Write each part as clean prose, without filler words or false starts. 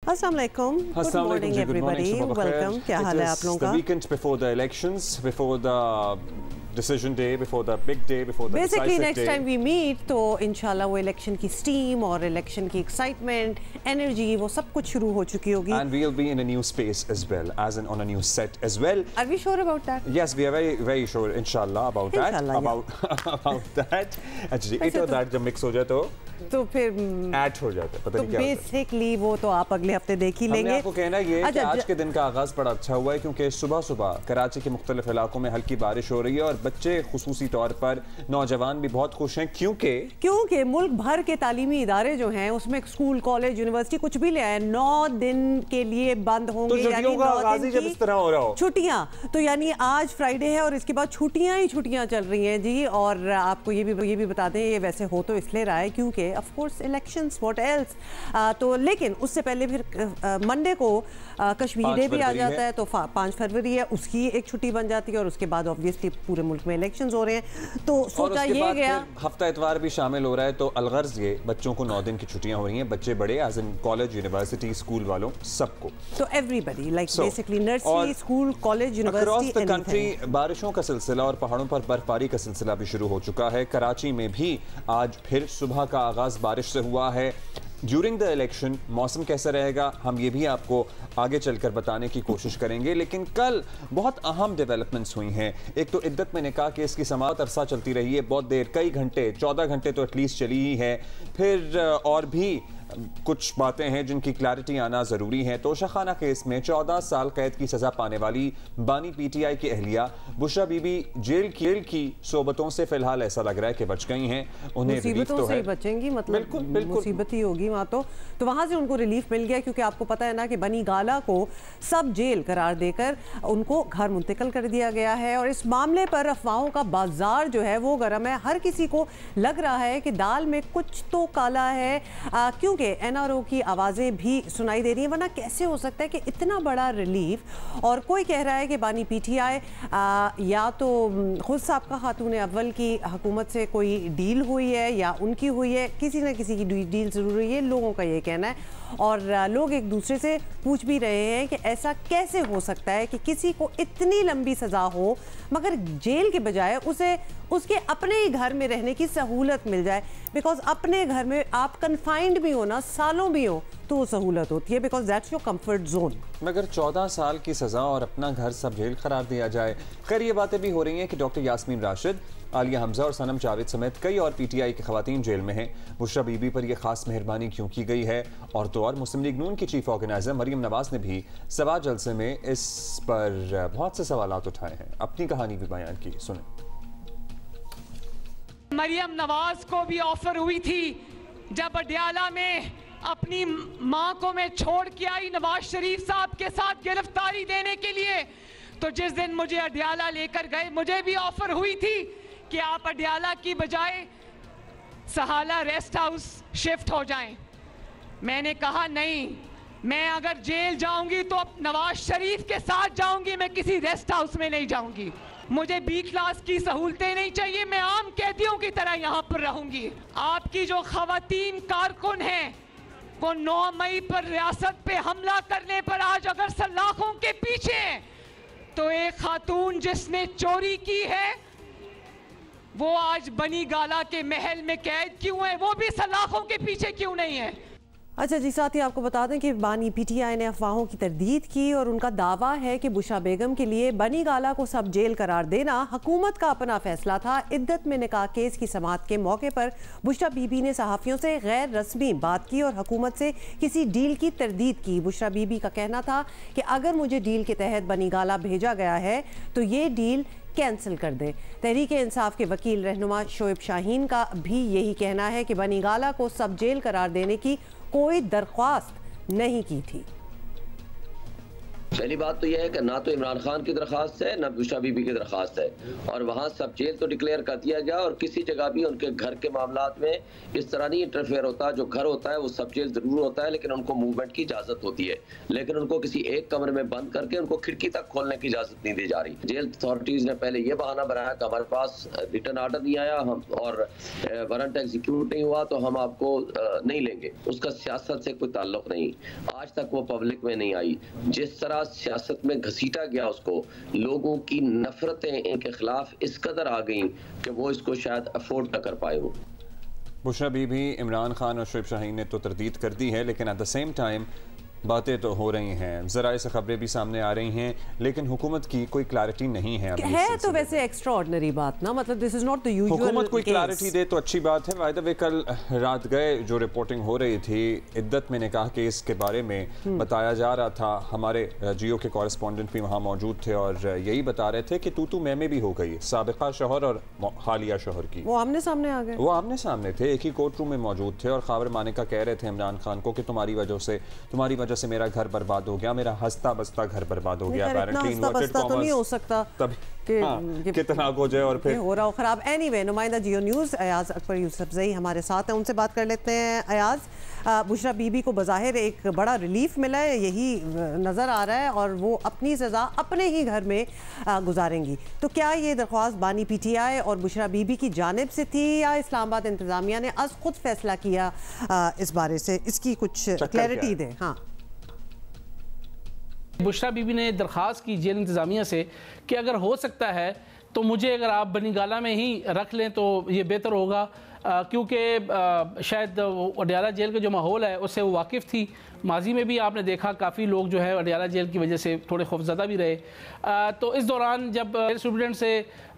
अस्सलाम वालेकुम, good morning everybody, welcome. क्या हाल है आप लोगों का? Weekend before the elections, before the decision day, before the big day, before the basically decisive next day. time we meet तो इंशाल्लाह वो इलेक्शन की स्टीम और इलेक्शन की एक्साइटमेंट, एनर्जी, वो सब कुछ शुरू हो चुकी होगी. And we'll be in a new space as well, as in on a new set as well. Are we sure about that? Yes, we are very sure, inshallah, about that. About that. Actually, it और that जब mix हो जाए तो फिर add हो जाता है, पता नहीं क्या होता है. बेसिकली वो तो आप अगले हफ्ते देख ही लेंगे. आपको कहना ये है कि आज के दिन का आगाज बड़ा अच्छा हुआ है क्योंकि सुबह सुबह कराची के मुख्तलिफ इलाकों में हल्की बारिश हो रही है और बच्चे खुसूसी तौर पर नौजवान भी बहुत खुश हैं क्योंकि मुल्क भर के तालीमी इदारे जो हैं उसमें स्कूल, कॉलेज, यूनिवर्सिटी कुछ भी ले आए 9 दिन के लिए बंद होंगे. तो यानी जब इस तरह हो रहा हो छुट्टियां, तो यानी आज फ्राइडे है और इसके बाद छुट्टियां ही छुट्टियां चल रही हैं जी. और आपको ये भी बता दें, ये वैसे हो तो इसलिए रहा है क्योंकि of course elections, what else. तो लेकिन उससे पहले फिर मंडे को कश्मीर डे भी आ जाता है, तो 5 फरवरी है, उसकी एक छुट्टी बन जाती है और उसके बाद ऑब्वियसली पूरे मुल्क में इलेक्शंस हो रहे हैं. तो सोचा ये गया हफ्ता इतवार भी शामिल हो रहा है. तो अलगर्ज ये बच्चों को 9 दिन की छुट्टियां हो रही हैं, बच्चे बड़े as in college, university, school वालों सबको. तो everybody like basically nursery, school, college, university, across the country बारिशों का सिलसिला और पहाड़ों पर बर्फबारी का सिलसिला भी शुरू हो चुका है. कराची में भी आज फिर सुबह का आगाज बारिश से हुआ है. ड्यूरिंग द इलेक्शन मौसम कैसा रहेगा हम ये भी आपको आगे चलकर बताने की कोशिश करेंगे. लेकिन कल बहुत अहम डेवलपमेंट्स हुई हैं. एक तो इद्दत में निकाह केस की समाअत अरसा चलती रही है, बहुत देर, कई घंटे, 14 घंटे तो एटलीस्ट चली ही है. फिर और भी कुछ बातें हैं जिनकी क्लैरिटी आना ज़रूरी है. तोशाखाना केस में 14 साल कैद की सज़ा पाने वाली बानी पीटीआई की अहलिया बुशरा बीबी जेल की सोबतों से फिलहाल ऐसा लग रहा है कि बच गई हैं. उन्हें रिलीफ तो है, बचेंगी, मतलब मुसीबत ही होगी वहाँ तो वहाँ से उनको रिलीफ मिल गया क्योंकि आपको पता है ना कि बनी गाला को सब जेल करार देकर उनको घर मुंतकिल कर दिया गया है. और इस मामले पर अफवाहों का बाजार जो है वो गर्म है. हर किसी को लग रहा है कि दाल में कुछ तो काला है क्योंकि एनआरओ की आवाज़ें भी सुनाई दे रही हैं. वरना कैसे हो सकता है कि इतना बड़ा रिलीफ. और कोई कह रहा है कि बानी पीटीआई या तो खुद साबका खातून अव्वल की हुकूमत से कोई डील हुई है या उनकी हुई है, किसी न किसी की डील ज़रूर हुई है, लोगों का ये कहना है. और लोग एक दूसरे से पूछ भी रहे हैं कि ऐसा कैसे हो सकता है कि किसी को इतनी लंबी सज़ा हो मगर जेल के बजाय उसे उसके अपने ही घर में रहने की सहूलत मिल जाए. बिकॉज अपने घर में आप कन्फाइंड भी हो ना, सालों भी हो, तो वो सहूलत होती है because that's your comfort zone. मगर 14 साल की सज़ा और अपना घर सब जेल करार दिया जाए. खैर ये बातें भी हो रही हैं कि डॉक्टर यास्मीन राशिद, आलिया हमजा और सनम जावेद समेत कई और पीटीआई की खवातीन जेल में हैं. बुशरा बीबी पर यह खास मेहरबानी क्यों की गई है? और तो और मुस्लिम लीग नून की चीफ ऑर्गेनाइजर मरियम नवाज ने भी सवा जलसे में इस पर बहुत से सवालात उठाए हैं, अपनी कहानी भी बयान की. सुने. मरियम नवाज को भी ऑफर हुई थी जब अडयाला में अपनी मां को मैं छोड़ के आई नवाज शरीफ साहब के साथ गिरफ्तारी देने के लिए. तो जिस दिन मुझे अडयाला लेकर गए मुझे भी ऑफर हुई थी कि आप अडयाला की बजाय सहाला रेस्ट हाउस शिफ्ट हो जाएं. मैंने कहा नहीं, मैं अगर जेल जाऊंगी तो अब नवाज शरीफ के साथ जाऊंगी, मैं किसी रेस्ट हाउस में नहीं जाऊंगी. मुझे बी क्लास की सहूलतें नहीं चाहिए, मैं आम कैदियों की तरह यहाँ पर रहूंगी. आपकी जो खवातीन कारकुन हैं वो 9 मई पर रियासत पे हमला करने पर आज अगर सलाखों के पीछे, तो एक खातून जिसने चोरी की है वो आज बनी गाला के महल में कैद क्यों है? वो भी सलाखों के पीछे क्यों नहीं है? अच्छा जी, साथ ही आपको बता दें कि बानी पीटीआई ने अफवाहों की तरदीद की और उनका दावा है कि बुशरा बेगम के लिए बनी गाला को सब जेल करार देना हुकूमत का अपना फैसला था. इद्दत में निकाह केस की समाअत के मौके पर बुशरा बीबी ने सहाफ़ियों से गैर रस्मी बात की और हुकूमत से किसी डील की तरदीद की. बुशरा बीबी का कहना था कि अगर मुझे डील के तहत बनी गाला भेजा गया है तो ये डील कैंसिल कर दे. तहरीक इंसाफ के वकील रहनुमा शोएब शाहीन का भी यही कहना है कि बनी गाला को सब जेल करार देने की कोई दरख्वास्त नहीं की थी. पहली बात तो यह है कि ना तो इमरान खान की दरख्वास्त है ना बुशरा बीबी की दरख्वास्त है, और वहाँ सब जेल तो डिक्लेयर कर दिया गया, और किसी जगह भी उनके घर के मामलात में इस तरह नहीं इंटरफेयर होता। जो घर होता है वो सब जेल जरूर होता है, लेकिन उनको मूवमेंट की इजाजत होती है, लेकिन उनको किसी एक कमरे में बंद करके उनको खिड़की तक खोलने की इजाजत नहीं दी जा रही। जेल अथॉरिटीज ने पहले ये बहाना बनाया कि हमारे पास रिटर्न ऑर्डर नहीं आया हम और वारंट एग्जीक्यूट नहीं हुआ तो हम आपको नहीं लेंगे। उसका सियासत से कोई ताल्लुक नहीं, आज तक वो पब्लिक में नहीं आई। जिस तरह सियासत में घसीटा गया उसको, लोगों की नफरतें इनके खिलाफ इस कदर आ गई कि वो इसको शायद अफोर्ड न कर पाए हो। बुशरा बीबी, इमरान खान और शुएब शाहीन ने तो तरदीद कर दी है, लेकिन एट द सेम टाइम बातें तो हो रही हैं, ज़राए से खबरें भी सामने आ रही हैं, लेकिन हुकूमत की कोई क्लैरिटी नहीं है अभी। है तो वैसे एक्स्ट्रा ऑर्डिनरी बात ना, मतलब this is not the usual. हुकूमत कोई क्लैरिटी दे तो अच्छी बात है। बाय द वे कल रात गए जो रिपोर्टिंग हो रही थी इद्दत में ने कहा कि इसके बारे में बताया जा रहा था, हमारे जियो के कॉरेस्पॉन्डेंट भी वहाँ मौजूद थे और यही बता रहे थे कि तू मैं भी हो गई साबिका शोहर और हालिया शोहर की। वो आमने सामने आ गए, वो आमने सामने थे, एक ही कोर्ट रूम में मौजूद थे और खबर मानिका कह रहे थे इमरान खान को कि तुम्हारी वजह से मेरा घर बर्बाद हो गया, मेरा हंसता बसता घर बर्बाद हो गया। तो नहीं हो सकता तब कितना हो जाए और फिर हो रहा हो खराब। एनीवे, नुमाइंदा जियो न्यूज़ अयाज अकबर यूसुफजई हमारे साथ हैं, उनसे बात कर लेते हैं। अयाज, बुशरा बीबी को बज़ाहिर एक बड़ा रिलीफ मिला है, यही नज़र आ रहा है, और वो अपनी सज़ा अपने ही घर में गुजारेंगी। तो क्या ये दरख्वास्त बानी PTI और बुशरा बीबी की जानिब से थी या इस्लामाबाद इंतज़ामिया ने आज खुद फैसला किया इस बारे से? इसकी कुछ क्लैरिटी दें। हाँ, बुशरा बीबी ने दरख्वास्त की जेल इंतज़ामिया से कि अगर हो सकता है तो मुझे अगर आप बनी गाला में ही रख लें तो ये बेहतर होगा, क्योंकि शायद अडियाला जेल का जो माहौल है उससे वो वाकिफ़ थी। माजी में भी आपने देखा काफ़ी लोग जो है अडियाला जेल की वजह से थोड़े खौफज़दा भी रहे। तो इस दौरान जब स्टूडेंट से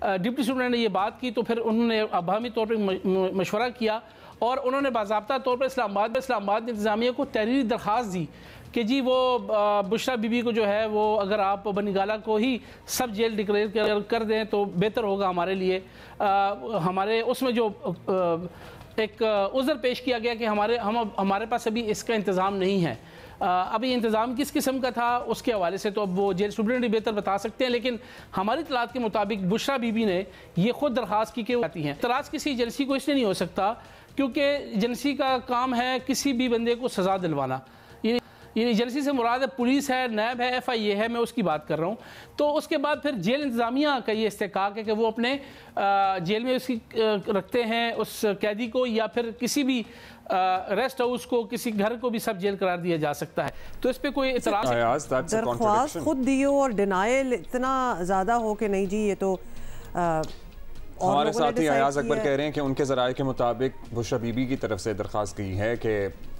डिप्टी स्टूडेंट ने ये बात की तो फिर उन्होंने अबामी तौर पर मशवरा किया और उन्होंने बाज़ाब्ता तौर पर इस्लामाबाद इंतज़ामिया को तहरीरी दरख्वास्त दी कि जी वो बुशरा बीबी को जो है वो अगर आप बनी गाला को ही सब जेल डिक्लेयर कर दें तो बेहतर होगा हमारे लिए। हमारे उसमें जो एक उज़र पेश किया गया कि हमारे पास अभी इसका इंतज़ाम नहीं है। अभी इंतज़ाम किस किस्म का था उसके हवाले से तो अब वो जेल स्टूडेंट ही बेहतर बता सकते हैं, लेकिन हमारी इतलात के मुताबिक बुशरा बीबी ने ये खुद दरख्वास्त की कि आती हैं। तराज किसी एजेंसी को इसलिए नहीं हो सकता क्योंकि एजेंसी का काम है किसी भी बंदे को सज़ा दिलवाना। ये एजेंसी से मुराद है पुलिस है, नैब है, FIA है, मैं उसकी बात कर रहा हूँ। तो उसके बाद फिर जेल इंतज़ामिया का ये इस्तेकाक है कि वो अपने जेल में उसकी रखते हैं उस कैदी को, या फिर किसी भी रेस्ट हाउस को, किसी घर को भी सब जेल करार दिया जा सकता है। तो इस पे कोई दरख्वास्त खुद दियो और डिनाइल इतना ज़्यादा हो कि नहीं जी ये तो हमारे साथी अयाज अकबर कह रहे हैं कि उनके ज़राए के मुताबिक बुशरा बीबी की तरफ से दरख्वास्त की है कि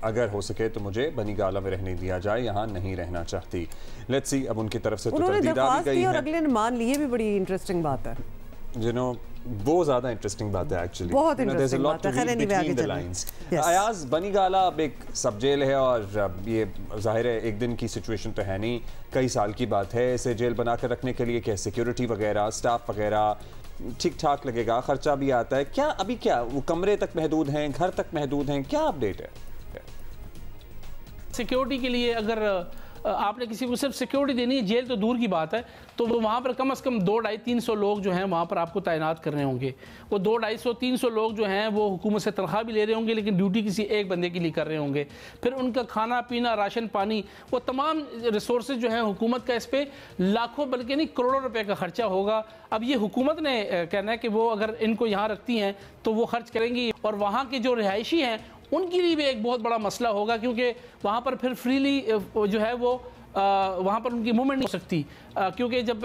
अगर हो सके तो मुझे बनी गाला में रहने दिया जाए, यहाँ नहीं रहना चाहती। लेट्स सी अब उनकी तरफ से तो तरदीद आ भी गई है और अगले ने मान लिए, भी बड़ी इंटरेस्टिंग बात है। वो ज़्यादा इंटरेस्टिंग बात है एक्चुअली, बहुत इंटरेस्टिंग बात है। खैर नहीं आगे चलें। अयाज, बनी गाला अब एक सब जेल है और ये जाहिर है एक दिन की सिचुएशन तो है नहीं, कई साल की बात है। इसे जेल बनाकर रखने के लिए क्या सिक्योरिटी वगैरह, स्टाफ वगैरह ठीक ठाक लगेगा, खर्चा भी आता है क्या? अभी क्या वो कमरे तक महदूद हैं, घर तक महदूद हैं, क्या अपडेट है? सिक्योरिटी के लिए अगर आपने किसी को सिर्फ सिक्योरिटी देनी है, जेल तो दूर की बात है, तो वहाँ पर कम से कम 200-300 लोग जो हैं वहाँ पर आपको तैनात करने होंगे। वो 200-300 लोग जो हैं वो हुकूमत से तनख्वाह भी ले रहे होंगे, लेकिन ड्यूटी किसी एक बंदे के लिए कर रहे होंगे। फिर उनका खाना पीना, राशन पानी, वो तमाम रिसोर्सेज जो हैं हुकूमत का इस पर लाखों बल्कि नहीं करोड़ों रुपए का खर्चा होगा। अब ये हुकूमत ने कहना है कि वो अगर इनको यहाँ रखती हैं तो वो खर्च करेंगी, और वहाँ के जो रिहायशी हैं उनके लिए भी एक बहुत बड़ा मसला होगा, क्योंकि वहाँ पर फिर फ्रीली जो है वो वहाँ पर उनकी मूवमेंट नहीं हो सकती, क्योंकि जब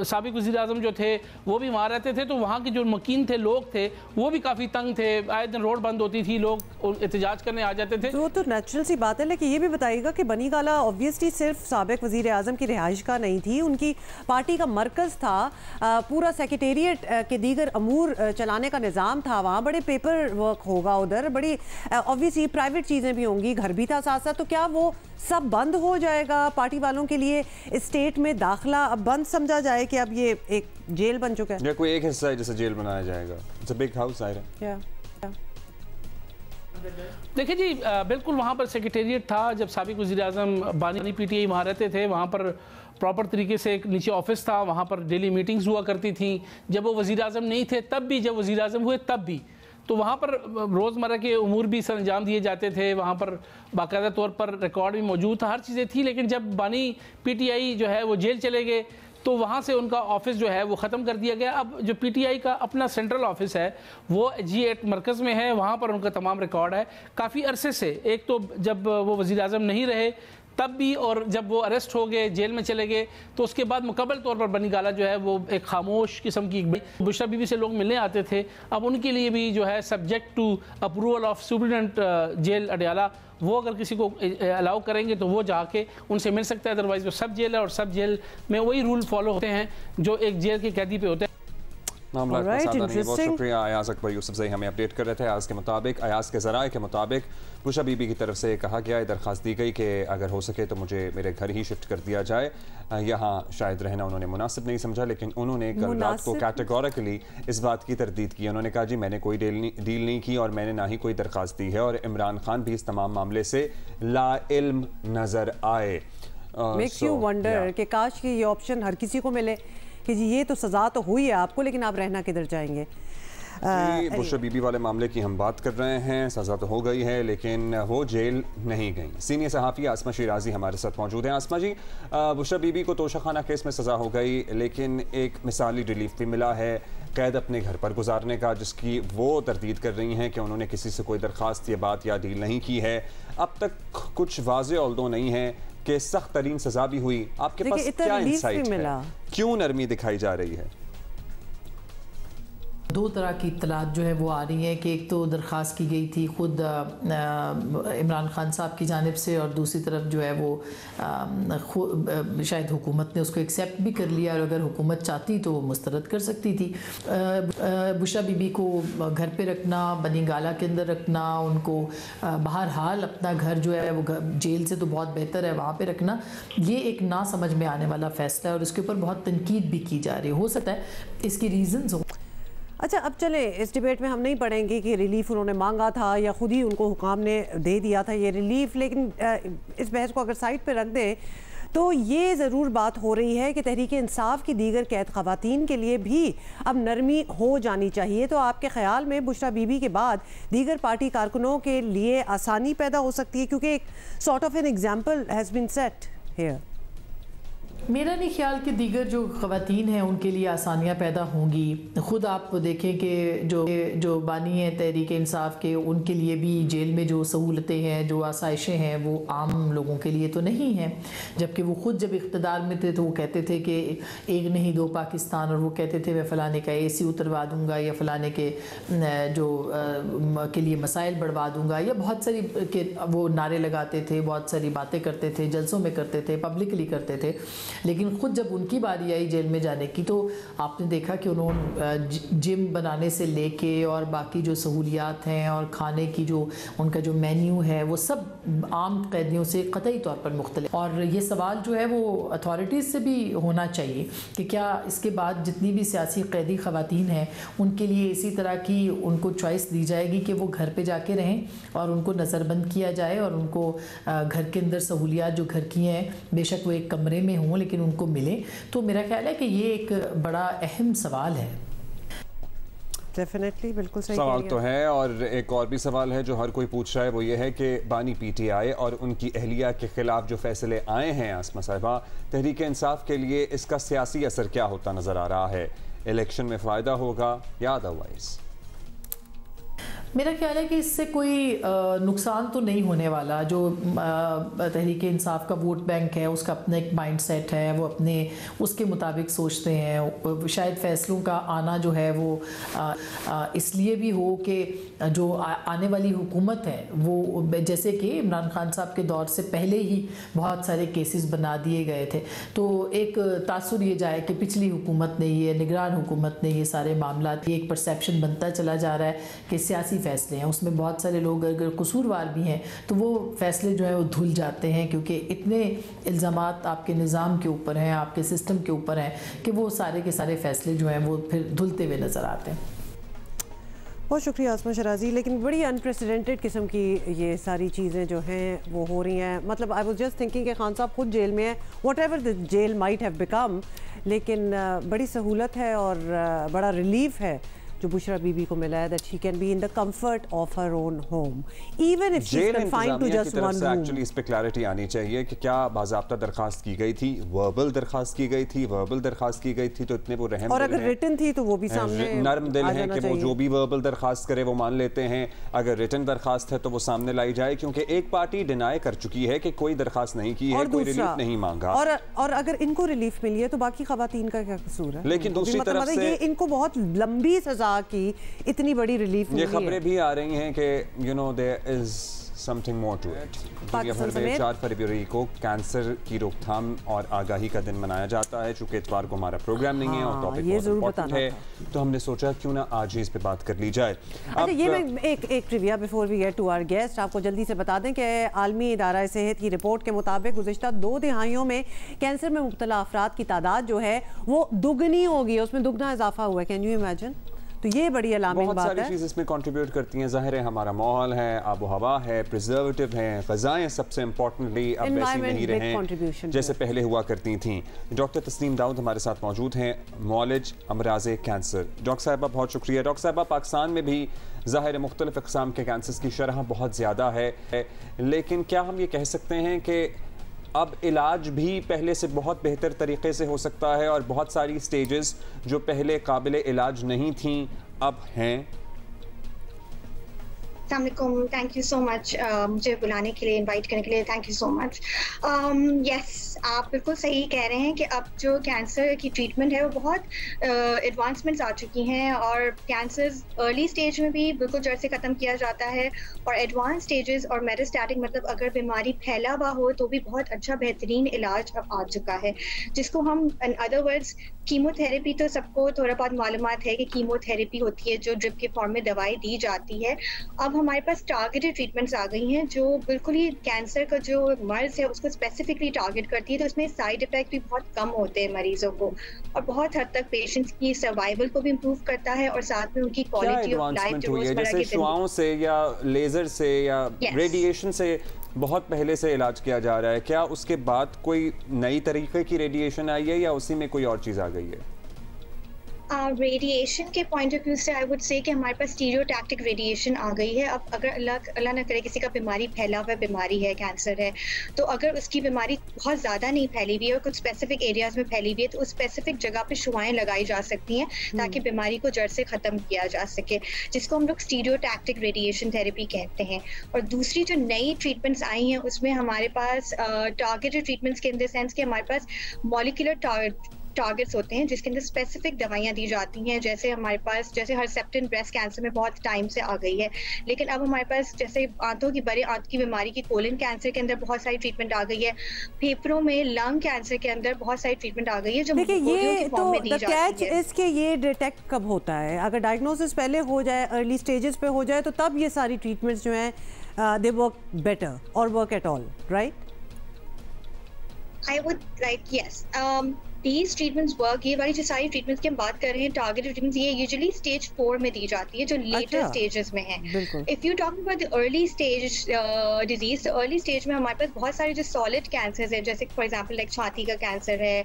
साबिक वज़ीर आज़म जो थे वो भी वहाँ रहते थे तो वहाँ के जो मकीन थे, लोग थे, वो भी काफ़ी तंग थे। आए दिन रोड बंद होती थी, लोग एहतजाज करने आ जाते थे। तो वो तो नेचुरल सी बात है, लेकिन ये भी बताइएगा कि बनी गाला ऑब्वियसली सिर्फ साबिक वज़ीर आज़म की रिहाइश का नहीं थी, उनकी पार्टी का मरकज़ था, पूरा सेक्रेटेरिएट के दीगर अमूर चलाने का निज़ाम था, वहाँ बड़े पेपर वर्क होगा, उधर बड़ी ऑब्वियसली प्राइवेट चीज़ें भी होंगी, घर भी था साथ साथ। तो क्या वो सब बंद हो जाएगा? पार्टी वालों के लिए स्टेट में दाखिला अब बंद समझा जाए कि अब ये एक जेल बन चुका है? या कोई एक हिस्सा है जिसे जेल बनाया जाएगा? It's a big house. देखिए जी, बिल्कुल वहाँ पर सेक्रेटेरिएट था जब साबिक वज़ीर-ए-आज़म बानी PTI वहाँ रहते थे। वहाँ पर प्रॉपर तरीके से एक नीचे ऑफिस था, वहाँ पर डेली मीटिंग्स हुआ करती थी। जब वो वज़ीर-ए-आज़म नहीं थे तब भी, जब वज़ीर-ए-आज़म हुए तब भी, तो वहाँ पर रोज़मर्रा के उमूर भी सर अंजाम दिए जाते थे। वहाँ पर बाकायदा तौर पर रिकॉर्ड भी मौजूद था, हर चीज़ें थी। लेकिन जब बानी PTI जो है वो जेल चले गए तो वहाँ से उनका ऑफिस जो है वो ख़त्म कर दिया गया। अब जो PTI का अपना सेंट्रल ऑफिस है वो G8 मरकज़ में है, वहाँ पर उनका तमाम रिकॉर्ड है काफ़ी अरसे से। एक तो जब वो वज़ीर-ए-आज़म नहीं रहे तब भी, और जब वो अरेस्ट हो गए, जेल में चले गए, तो उसके बाद मुकम्मल तौर पर बनी गाला जो है वो एक खामोश किस्म की, बुशरा बीबी से लोग मिलने आते थे। अब उनके लिए भी जो है subject to approval of superintendent jail Adiala, वो अगर किसी को अलाउ करेंगे तो वो जाके उनसे मिल सकता है। अदरवाइज वो सब जेल है और सब जेल में वही रूल फॉलो होते हैं जो एक जेल के कैदी पे होते हैं। बहुत शुक्रिया अयाज अकबर यूसुफजई हमें अपडेट कर रहे थे। अयाज के मुताबिक, अयाज के ज़राए के मुताबिक बुशरा बीबी की तरफ से कहा गया है, दरख्वास्त दी गई कि अगर हो सके तो मुझे मेरे घर ही शिफ्ट कर दिया जाए। यहाँ शायद रहना उन्होंने मुनासिब नहीं समझा, लेकिन उन्होंने कल रात को कैटेगोरिकली इस बात की तरदीद की। उन्होंने कहा जी मैंने कोई डील नहीं की और मैंने ना ही कोई दरख्वास्त दी है, और इमरान खान भी इस तमाम मामले से लाइल्म नज़र आए। मेक्स यू वंडर कि काश कि ये ऑप्शन हर किसी को मिले कि जी ये तो सज़ा तो हुई है आपको, लेकिन आप रहना किधर जाएंगे। बुशरा बीबी वाले मामले की हम बात कर रहे हैं। सज़ा तो हो गई है लेकिन वो जेल नहीं गई। सीनियर सहाफ़ी आसमा शिराजी हमारे साथ मौजूद हैं। आसमा जी, बुशरा बीबी को तोशाखाना केस में सज़ा हो गई, लेकिन एक मिसाली रिलीफ भी मिला है कैद अपने घर पर गुजारने का, जिसकी वो तरदीद कर रही हैं कि उन्होंने किसी से कोई दरख्वास्त या बात या डील नहीं की है। अब तक कुछ वाज़े ऑल्दो नहीं है कि सख्त तरीन सज़ा भी हुई। आपके पास क्या इंसाइट है, क्यों नरमी दिखाई जा रही है? दो तरह की इत्तलात जो है वो आ रही हैं कि एक तो दरख्वास्त की गई थी ख़ुद इमरान खान साहब की जानिब से, और दूसरी तरफ जो है वो शायद हुकूमत ने उसको एक्सेप्ट भी कर लिया, और अगर हुकूमत चाहती तो वो मुस्तरद कर सकती थी। बुशरा बीबी को घर पे रखना, बनी गाला के अंदर रखना, उनको बहरहाल अपना घर जो है वो जेल से तो बहुत बेहतर है वहाँ पे रखना, ये एक ना समझ में आने वाला फ़ैसला है और इसके ऊपर बहुत तनकीद भी की जा रही है। हो सकता है इसकी रीज़न्स हो। अच्छा, अब चले इस डिबेट में हम नहीं पढ़ेंगे कि रिलीफ उन्होंने मांगा था या खुद ही उनको हुकाम ने दे दिया था ये रिलीफ, लेकिन इस बहस को अगर साइड पे रख दें तो ये ज़रूर बात हो रही है कि तहरीक इंसाफ की दीगर कैद ख़वातीन के लिए भी अब नरमी हो जानी चाहिए। तो आपके ख्याल में बुशरा बीबी के बाद दीगर पार्टी कारकुनों के लिए आसानी पैदा हो सकती है, क्योंकि एक sort of an example has been set here? मेरा नहीं ख्याल कि दीगर जो ख़वातीन हैं उनके लिए आसानियाँ पैदा होंगी। ख़ुद आप देखें कि जो बानी हैं तहरीक इंसाफ के, उनके लिए भी जेल में जो सहूलतें हैं, जो आसाइशें हैं, वो आम लोगों के लिए तो नहीं हैं। जबकि वो ख़ुद जब इक़्तिदार में थे तो वो कहते थे कि एक नहीं दो पाकिस्तान, और वो कहते थे मैं फ़लाने का AC उतरवा दूँगा या फ़लाने के जो के लिए मसाइल बढ़वा दूँगा, या बहुत सारी के वो नारे लगाते थे, बहुत सारी बातें करते थे, जलसों में करते थे, पब्लिकली करते थे। लेकिन ख़ुद जब उनकी बारी आई जेल में जाने की तो आपने देखा कि उन्होंने जिम बनाने से लेके और बाकी जो सहूलियात हैं और खाने की जो उनका जो मेन्यू है वो सब आम कैदियों से क़तई तौर पर मुख्तलिफ। और ये सवाल जो है वो अथॉरिटीज़ से भी होना चाहिए कि क्या इसके बाद जितनी भी सियासी कैदी ख़वातीन हैं उनके लिए इसी तरह की उनको चॉइस दी जाएगी कि वो घर पे जाके रहें और उनको नज़रबंद किया जाए और उनको घर के अंदर सहूलियात जो घर की हैं बेशक वो एक कमरे में हों लेकिन उनको मिले। तो मेरा ख्याल है कि ये एक बड़ा अहम सवाल है। डेफिनेटली, बिल्कुल सही सवाल तो है। और एक और भी सवाल है जो हर कोई पूछ रहा है, वो ये है कि बानी PTI और उनकी अहलिया के खिलाफ जो फैसले आए हैं आसमा साहिबा, तहरीक इंसाफ के लिए इसका सियासी असर क्या होता नज़र आ रहा है? इलेक्शन में फ़ायदा होगा या अदरवाइज? मेरा ख्याल है कि इससे कोई नुकसान तो नहीं होने वाला। जो तहरीक इंसाफ का वोट बैंक है उसका अपना एक माइंड सेट है, वो अपने उसके मुताबिक सोचते हैं। शायद फ़ैसलों का आना जो है वो इसलिए भी हो कि जो आने वाली हुकूमत है वो, जैसे कि इमरान खान साहब के दौर से पहले ही बहुत सारे केसेस बना दिए गए थे, तो एक तासुर ये जाए कि पिछली हुकूमत ने, ये निगरान हुकूमत ने ये सारे मामला, एक परसेप्शन बनता चला जा रहा है कि सियासी फ़ैसले हैं उसमें बहुत सारे लोग अगर कसूरवार भी हैं तो वो फ़ैसले जो है वो धुल जाते हैं, क्योंकि इतने इल्ज़ामात आपके निज़ाम के ऊपर हैं, आपके सिस्टम के ऊपर हैं कि वो सारे के सारे फ़ैसले जो हैं वो फिर धुलते हुए नज़र आते हैं। बहुत शुक्रिया आसमा शराजी। लेकिन बड़ी अनप्रेसिडेंटेड किस्म की ये सारी चीज़ें जो हैं वो हो रही हैं। मतलब आई वाज जस्ट थिंकिंग कि खान साहब खुद जेल में है, whatever the jail might have become, लेकिन बड़ी सहूलत है और बड़ा रिलीफ है जो बुशरा बीबी को मिला है, that she can be in the comfort of her own home even if she is confined to just one room. Actually इस पे क्लैरिटी आनी चाहिए कि क्या बाज़ाब्ता दरखास्त की गई थी, वर्बल दरखास्त की गई थी, वर्बल दरखास्त की गई थी तो इतने वो रहम, और अगर रिटन थी तो वो भी सामने नरम दिल है कि वो जो भी वर्बल दरखास्त करे वो मान लेते हैं। अगर रिटन दरखास्त है तो वो सामने लाई जाए, क्योंकि एक पार्टी डिनाई कर चुकी है कि कोई दरखास्त नहीं की है, कोई रिलीफ नहीं मांगा। और अगर इनको रिलीफ मिली है तो बाकी खवातीन का क्या कसूर है? लेकिन दूसरी तरफ से ये इनको बहुत लंबी सजा की इतनी बड़ी रिलीफ ये खबरें भी आ रही हैं कि you know there is something more to it. दुनिया भर में 4 फरवरी को कैंसर की रोकथाम और आगाही का दिन मनाया जाता है। चूंकि इतवार को हमारा प्रोग्राम नहीं है और टॉपिक बहुत इम्पोर्टेंट है, तो हमने सोचा क्यों ना आज ही इस पे बात कर ली जाए। अच्छा, ये मैं एक trivia before we get to our guest आपको जल्दी से बता दें कि आलमी इदारा सेहत की रिपोर्ट के मुताबिक गुज़िश्ता 2 दिहाइयों में कैंसर में मुब्तला अफराद की तादाद जो है वो दुगनी होगी, उसमें दुगना इजाफा हुआ है। Can you imagine? तो ये बड़ी अलार्मिंग बात है। बहुत सारी चीज़ इसमें कंट्रीब्यूट करती हैं। ज़ाहिर है हमारा माहौल है, आबो हवा है, प्रिजर्वेटिव हैं, ग़िज़ाएं सबसे इम्पोर्टेंटली अब वैसी नहीं रहे जैसे पहले हुआ करती थी। डॉक्टर तस्नीम दाऊद हमारे साथ मौजूद हैं, मौलिज अमराज़े कैंसर। डॉक्टर साहिबा बहुत शुक्रिया। डॉक्टर साहिबा, पाकिस्तान में भी ज़ाहिर मुख्तलिफ़ अक़साम के कैंसर की शरह बहुत ज़्यादा है, लेकिन क्या हम ये कह सकते हैं कि अब इलाज भी पहले से बहुत बेहतर तरीके से हो सकता है और बहुत सारी स्टेजेस जो पहले काबिल इलाज नहीं थी अब हैं? अस्सलामुअलैकुम, थैंक यू सो मच मुझे बुलाने के लिए, इनवाइट करने के लिए thank you so much. Yes, आप बिल्कुल सही कह रहे हैं कि अब जो कैंसर की ट्रीटमेंट है वो बहुत एडवांसमेंट्स आ चुकी हैं और कैंसर अर्ली स्टेज में भी बिल्कुल जड़ से ख़त्म किया जाता है और एडवांस स्टेजेस और मेटास्टैटिक मतलब अगर बीमारी फैला हुआ हो तो भी बहुत अच्छा बेहतरीन इलाज अब आ चुका है, जिसको हम इन अदर वर्ड्स कीमोथेरेपी, तो सबको थोड़ा बहुत मालूमात है कि कीमोथेरेपी होती है जो ड्रिप के फॉर्म में दवाई दी जाती है। अब हमारे पास टारगेटेड ट्रीटमेंट्स आ गई हैं जो बिल्कुल ही कैंसर का जो मर्ज है उसको स्पेसिफिकली टारगेट करती है, तो उसमें साइड इफेक्ट भी बहुत कम होते हैं मरीजों को और बहुत हद तक पेशेंट्स की सर्वाइवल को भी इम्प्रूव करता है और साथ में उनकी क्वालिटी ऑफ लाइफ जो रोजमर्रा की शुआओं से या लेजर से या रेडिएशन से बहुत पहले से इलाज किया जा रहा है, क्या उसके बाद कोई नई तरीके की रेडिएशन आई है या उसी में कोई और चीज़ आ गई है? रेडिएशन के पॉइंट ऑफ व्यू से आई वुड से कि हमारे पास स्टीरियोटैक्टिक रेडिएशन आ गई है। अब अगर अल्लाह ना करे किसी का बीमारी फैला हुआ बीमारी है, कैंसर है, तो अगर उसकी बीमारी बहुत ज़्यादा नहीं फैली हुई है और कुछ स्पेसिफिक एरियाज में फैली हुई है तो उस स्पेसिफिक जगह पे शुआएं लगाई जा सकती हैं ताकि बीमारी को जड़ से ख़त्म किया जा सके, जिसको हम लोग स्टीरियोटैक्टिक रेडिएशन थेरेपी कहते हैं। और दूसरी जो नई ट्रीटमेंट्स आई हैं उसमें हमारे पास टारगेटेड ट्रीटमेंट्स के इन द सेंस कि हमारे पास मॉलिक्यूलर टारगेट्स होते हैं जिसके अंदर स्पेसिफिक दवाइयाँ दी जाती हैं। जैसे हमारे पास जैसे हर्सेप्टिन ब्रेस्ट कैंसर में बहुत टाइम से आ गई है, लेकिन अब हमारे पास जैसे आंतों की बड़े आंत की बीमारी की कोलन कैंसर के अंदर बहुत सारी ट्रीटमेंट आ गई है, फेफड़ों में लंग कैंसर के अंदर बहुत सारी ट्रीटमेंट आ गई है जो ये तो कैच इसके ये डिटेक्ट कब होता है? अगर डायग्नोसिस पहले हो जाए, अर्ली स्टेजेस पे हो जाए तो तब ये सारी ट्रीटमेंट्स जो हैं दे वर्क बेटर और work at all, right? I would like yes. These treatments work. ये वाली जो सारी ट्रीटमेंट्स की हम बात कर रहे हैं टारगेटेड ट्रीटमेंट्स, ये यूजुअली स्टेज 4 में दी जाती है जो लेटर स्टेजेस में है। If you talk about the early stage disease, तो अर्ली स्टेज में हमारे पास बहुत सारे जो सॉलिड कैंसर है, जैसे फॉर एग्जांपल लाइक छाती का कैंसर है,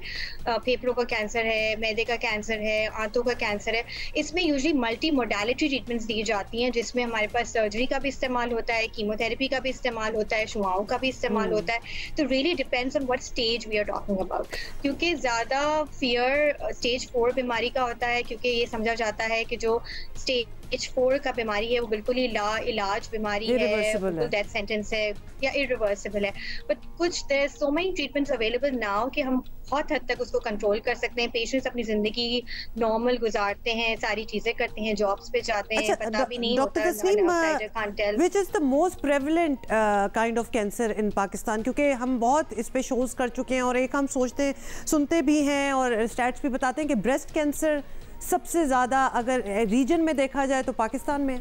फेफड़ों का कैंसर है, मैदे का कैंसर है, आंतों का कैंसर है। इसमें यूजुअली मल्टी मोडालिटी ट्रीटमेंट्स दी जाती हैं जिसमें हमारे पास सर्जरी का भी इस्तेमाल होता है, कीमोथेरेपी का भी इस्तेमाल होता है, शुआओं का भी इस्तेमाल होता है। तो really depends on what stage we are talking about, क्योंकि ज़्यादा फियर स्टेज 4 बीमारी का होता है क्योंकि ये समझा जाता है कि जो स्टेज 4 का बीमारी है वो बिल्कुल ही ला इलाज बीमारी है, बिल्कुल डेथ सेंटेंस है या इरिवर्सिबल है। बट कुछ there are so many treatments available now कि हम बहुत हद तक उसको कंट्रोल कर सकते हैं। पेशेंट्स अपनी जिंदगी नॉर्मल गुजारते हैं, सारी चीजें करते हैं, जॉब्स पे जाते हैं, पता भी नहीं होता है। Which is the most prevalent kind of cancer in Pakistan? क्योंकि हम बहुत इस पे शोज कर चुके हैं और एक हम सोचते सुनते भी हैं और स्टैट्स भी बताते हैं कि ब्रेस्ट कैंसर सबसे ज़्यादा अगर रीजन में देखा जाए तो पाकिस्तान में।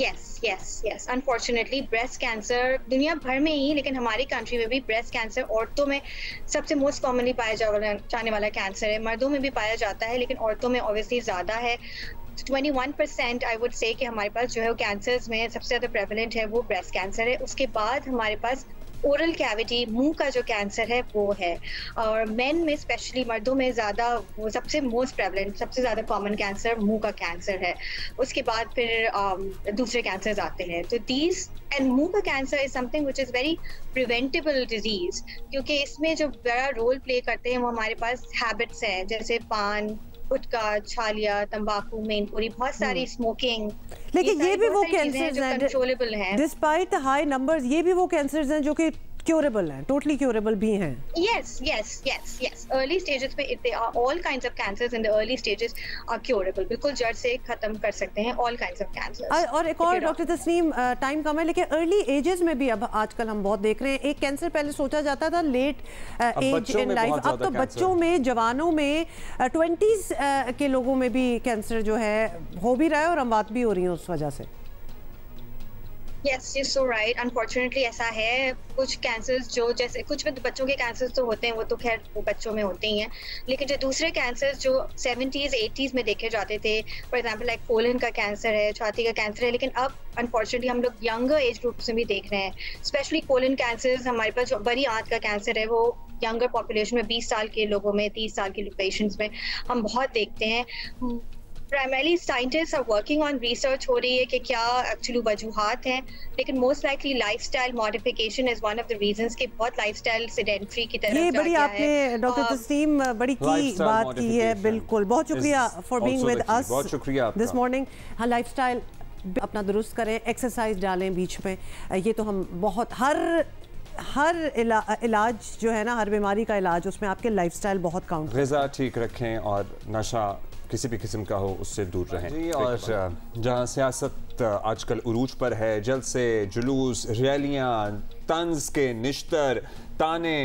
यस अनफॉर्चुनेटली ब्रेस्ट कैंसर दुनिया भर में ही, लेकिन हमारी कंट्री में भी ब्रेस्ट कैंसर औरतों में सबसे मोस्ट कॉमनली पाया जाने वाला कैंसर है। मर्दों में भी पाया जाता है लेकिन औरतों में ऑब्वियसली ज़्यादा है। 21% आई वुड से कि हमारे पास जो है वो कैंसर्स में सबसे ज़्यादा प्रेवलेंट है वो ब्रेस्ट कैंसर है। उसके बाद हमारे पास ओरल कैविटी, मुंह का जो कैंसर है वो है, और मेन में स्पेशली मर्दों में ज़्यादा वो सबसे मोस्ट प्रेवलेंट, सबसे ज़्यादा कॉमन कैंसर मुंह का कैंसर है। उसके बाद फिर दूसरे कैंसर्स आते हैं। तो दीज एंड मुंह का cancer is something which is very preventable disease, क्योंकि इसमें जो बड़ा रोल प्ले करते हैं वो हमारे पास हैबिट्स हैं, जैसे पान, गुटखा, छालिया, तंबाकू, मेनपुरी, बहुत सारी स्मोकिंग। लेकिन ये भी वो कैंसर्स हैं जो कंट्रोलेबल हैं। डिस्पाइट हाई नंबर्स, ये भी वो कैंसर्स हैं जो कि क्योरेबल हैं, टोटली क्योरेबल भी हैं। yes अर्ली स्टेजेस में they are all kinds of cancers in the early stages are curable, बिल्कुल जड़ से खत्म कर सकते हैं ऑल काइंड्स ऑफ कैंसर्स। और एक और डॉक्टर तस्नीम, टाइम कम है लेकिन अर्ली एजेस में भी अब आजकल हम बहुत देख रहे हैं। एक कैंसर पहले सोचा जाता था लेट एज इन लाइफ, अब तो बच्चों में, जवानों में, 20s के लोगों में भी कैंसर जो है हो भी रहा है और अमवात भी हो रही है उस वजह से। Yes, you're so right. Unfortunately ऐसा है। कुछ कैंसर्स जो, जैसे कुछ में बच्चों के कैंसर्स तो होते हैं, वो तो खैर वो बच्चों में होते ही हैं, लेकिन जो दूसरे कैंसर्स जो 70s 80s में देखे जाते थे, फॉर एग्जांपल लाइक कोलन का कैंसर है, छाती का कैंसर है, लेकिन अब अनफॉर्चुनेटली हम लोग यंगर एज ग्रुप में भी देख रहे हैं। स्पेशली कोलन कैंसर्स, हमारे पास जो बड़ी आंत का कैंसर है वो यंगर पॉपुलेशन में 20 साल के लोगों में, 30 साल के पेशेंट्स में हम बहुत देखते हैं। Primarily scientists are working on, research हो रही है कि क्या एक्चुअली वजूहात हैं, लेकिन most likely lifestyle modification is one of the reasons कि बहुत लाइफस्टाइल सेडेंटरी की तरफ ये बड़ी आपने डॉक्टर तस्नीम बड़ी की बात की है। बिल्कुल, बहुत शुक्रिया फॉर बीइंग विद अस, बहुत शुक्रिया दिस मॉर्निंग। हाँ, लाइफस्टाइल अपना दुरुस्त करें, एक्सरसाइज डालें बीच में, ये तो हम बहुत हर इलाज जो है ना, हर बीमारी का इलाज, उसमें आपके लाइफस्टाइल बहुत काउंट। ग़िज़ा ठीक रखें और नशा किसी भी किस्म का हो उससे दूर रहें जी। और जहां सियासत आजकल उरूज पर है, जल्द से जुलूस, रैलियां, तंज के निश्तर, ताने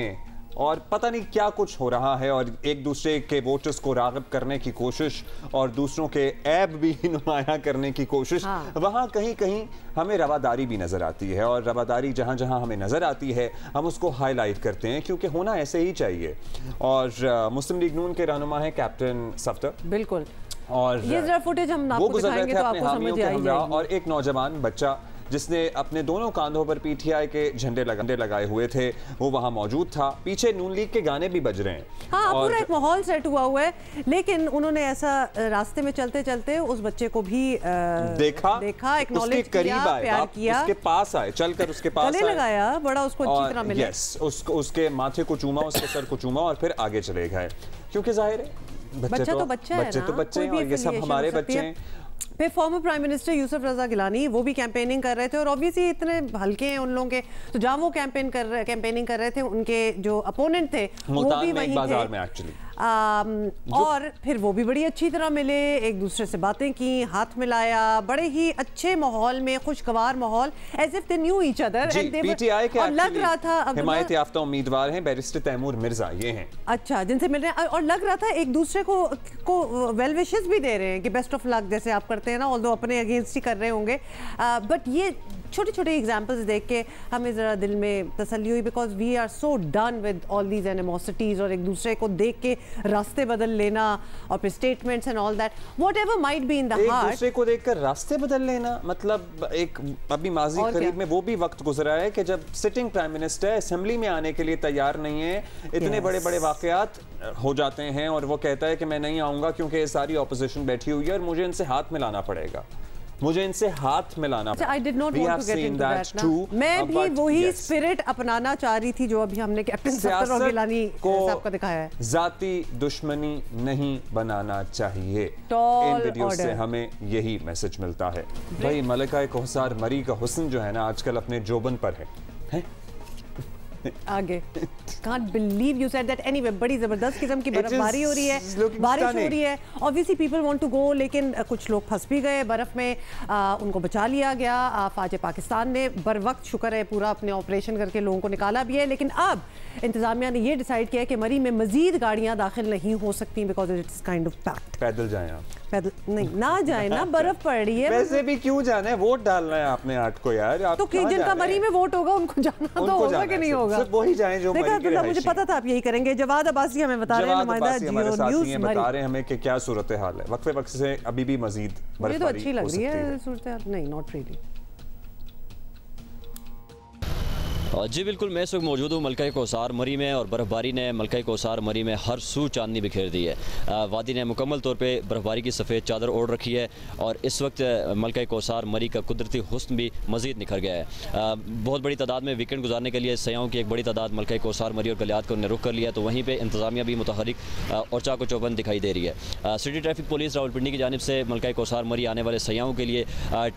और पता नहीं क्या कुछ हो रहा है, और एक दूसरे के वोटर्स को राग़िब करने की कोशिश और दूसरों के ऐब भी नुमाया करने की कोशिश। हाँ। वहाँ कहीं कहीं हमें रवादारी भी नज़र आती है, और रवादारी जहाँ जहाँ हमें नज़र आती है हम उसको हाईलाइट करते हैं, क्योंकि होना ऐसे ही चाहिए। और मुस्लिम लीग नून के रहनुमा है कैप्टन सफ्दर, बिल्कुल, और ये जरा फुटेज हम आपको दिखाएंगे तो आपको समझ आएगी। और एक नौजवान बच्चा जिसने अपने दोनों कांधों पर पीटीआई के झंडे लगाए हुए थे, वो वहां मौजूद था। पीछे नून लीग के गाने भी बज रहे हैं। हाँ, पूरा एक माहौल सेट हुआ हुआ है, लेकिन उन्होंने ऐसा रास्ते में चलते चलते उस बच्चे को भी देखा, एक्नॉलेज किया, प्यार किया, उसके पास आए, चलकर उसके पास गले लगाया, बड़ा उसको अच्छी तरह मिला। यस, उसके माथे को चूमा, उसके सर को चूमा और फिर आगे चले गए, क्योंकि जाहिर है बच्चे तो बच्चे हैं और ये सब हमारे बच्चे हैं। फिर फॉर्मर प्राइम मिनिस्टर यूसुफ रजा गिलानी वो भी कैंपेनिंग कर रहे थे, और ऑब्वियसली इतने हल्के हैं उन लोगों के, तो जहाँ वो कैंपेनिंग कर रहे थे, उनके जो अपोनेंट थे वो भी वहीं थे। और फिर वो भी बड़ी अच्छी तरह मिले, एक दूसरे से बातें की, हाथ मिलाया, बड़े ही अच्छे माहौल में, खुशगवार माहौल, as if they knew each other. PTI के और लग रहा था हिमायत याफ्ता उम्मीदवार हैं बैरिस्टर तैमूर मिर्जा, ये हैं, अच्छा, जिनसे मिल रहे हैं, और लग रहा था एक दूसरे को वेल विशेस भी दे रहे हैं कि बेस्ट ऑफ लक, जैसे आप करते हैं ना, ऑल्दो अपने अगेंस्ट ही कर रहे होंगे, बट ये छोटे छोटे एग्जाम्पल्स देख के हमें ज़रा दिल में तसल्ली हुई, because we are so done with all these animosities, और एक दूसरे को देख के रास्ते बदल लेना, और फिर statements and all that, whatever might be in the heart. एक दूसरे को देखकर रास्ते बदल लेना, मतलब एक अभी माजी करीब में वो भी वक्त गुजरा है कि जब सिटिंग प्राइम मिनिस्टर असेंबली में आने के लिए तैयार नहीं है, इतने बड़े बड़े वाकयात हो जाते हैं, और वो कहता है कि मैं नहीं आऊंगा क्योंकि सारी ऑपोजिशन बैठी हुई है और मुझे इनसे हाथ मिलाना पड़ेगा, मुझे इनसे हाथ मिलाना पड़ेगा। I did not want to get into that now. मैं भी वही स्पिरिट अपनाना चाह रही थी जो अभी हमने कैप्टन सफ्दर और गिलानी साहब का दिखाया है। जाती दुश्मनी नहीं बनाना चाहिए, इन वीडियो से हमें यही मैसेज मिलता है। भाई मलिका कौसर मरी का हुस्न जो है ना आजकल अपने जोबन पर है? आगे can't believe you said that anyway, बड़ी जबरदस्त किस्म की बर्फबारी हो रही है, बारिश हो रही है, obviously people want to go, लेकिन कुछ लोग फंस भी गए बर्फ में, उनको बचा लिया गया। फ़ौज पाकिस्तान ने बर वक्त, शुक्र है, पूरा अपने ऑपरेशन करके लोगों को निकाला भी है, लेकिन अब इंतजामिया ने ये डिसाइड किया है कि मरी में मजीद गाड़ियाँ दाखिल नहीं हो सकती, because it's kind of packed. पैदल जाएं आप, पैदल नहीं ना जाए ना, बर्फ पड़ रही है, वैसे भी क्यों जाना है, वोट डालना है आपने 8 को यार, तो जिनका मरी में वोट होगा उनको जाना तो होगा कि नहीं होगा। होगा। सिर्फ वही जाएं जो मुझे पता था आप यही करेंगे। जवाद अब्बासी हमें बता रहे हैं, नुमाइंदा जियो न्यूज़ बता रहे हैं हमें कि क्या सूरत हाल है। वक्फे वक्त से अभी भी मजीद मुझे तो अच्छी लग रही है सूरत हाल। नहीं, नॉट रियली। जी बिल्कुल, मैं इस वक्त मौजूद हूँ मलका कोसार मरी में और बर्फ़बारी ने मलका कोसार मरी में हर सू चांदनी बिखेर दी है। वादी ने मुकम्मल तौर पे बर्फ़बारी की सफ़ेद चादर ओढ़ रखी है और इस वक्त मलका कोसार मरी का कुदरती हुस्न भी मज़ीद निखर गया है। बहुत बड़ी तादाद में वीकेंड गुजारने के लिए सयाहों की एक बड़ी तादाद मलका कोसार मरी और गलियात को रुख कर लिया, तो वहीं पर इंतज़ामिया भी मुतहरिक और चाको चौबंद दिखाई दे रही है। सिटी ट्रैफिक पुलिस रावलपिंडी की जानिब से मलका कोसार मरी आने वाले सयाहों के लिए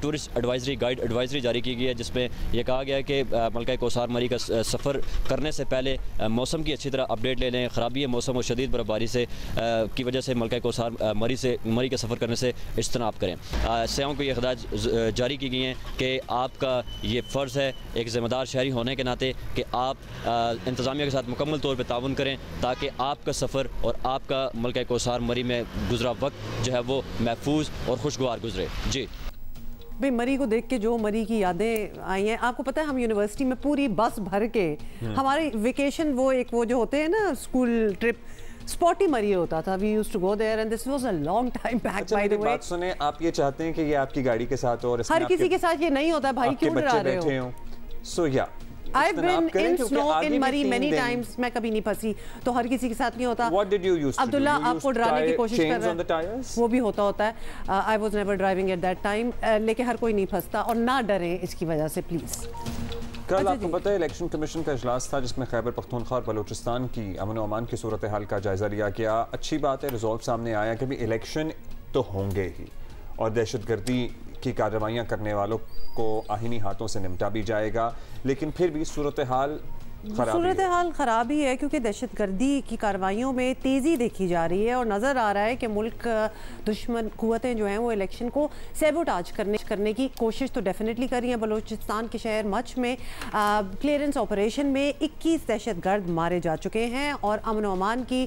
टूरिस्ट एडवाइजरी गाइड एडवाइजरी जारी की गई है, जिसमें यह कहा गया है कि मलका कोसार मरी का सफ़र करने से पहले मौसम की अच्छी तरह अपडेट ले लें। ख़राबी है मौसम और शदीद बर्फबारी से की वजह से मलका कोसार मरी का सफ़र करने से इज्तनाब करें। सयाहों को ये हिदायत जारी की गई हैं कि आपका ये फ़र्ज़ है एक ज़िम्मेदार शहरी होने के नाते कि आप इंतज़ामिया के साथ मुकम्मल तौर पर ताउन करें ताकि आपका सफ़र और आपका मलका कोसार मरी में गुजरा वक्त जो है वो महफूज और खुशगवार गुजरे। जी भाई, मरी को देख के जो मरी की यादें आई हैं, आपको पता है हम यूनिवर्सिटी में पूरी बस भर के हमारे वेकेशन वो जो होते हैं ना स्कूल ट्रिप, स्पॉटी मरी होता था। We used to go there and this was a long time back. By the way, बात सुने, आप ये चाहते हैं कि ये आपकी गाड़ी के साथ हो और हर किसी के साथ ये नहीं होता भाई, क्यों डरा रहे हो? सो या I've been in snow in Murray many times. मैं कभी नहीं फंसी, तो हर किसी के साथ नहीं होता। What did you use to do? Abdullah आपको डराने की कोशिश कर रहा है, वो भी होता है। I was never driving at that time, लेकिन हर कोई नहीं फंसता और ना डरें इसकी वजह से प्लीज। कल आपको पता है इलेक्शन कमीशन का इजलास था जिसमें खैबर पख्तूनख्वा और बलूचिस्तान की अमन व अमान की सूरत हाल का जायजा लिया गया। अच्छी बात है, रिजल्ट सामने आया कि भी इलेक्शन तो होंगे ही और दहशतगर्दी की कार्रवाइयाँ करने वालों को आहिनी हाथों से निपटा भी जाएगा, लेकिन फिर भी सूरत हाल ख़राब ही है क्योंकि दहशतगर्दी की कार्रवाइयों में तेज़ी देखी जा रही है और नज़र आ रहा है कि मुल्क दुश्मन क़ुव्वतें जो हैं वो इलेक्शन को सैबोटाज करने की कोशिश तो डेफिनेटली कर रही हैं। बलूचिस्तान के शहर मच में क्लियरेंस ऑपरेशन में 21 दहशतगर्द मारे जा चुके हैं और अमन व अमान की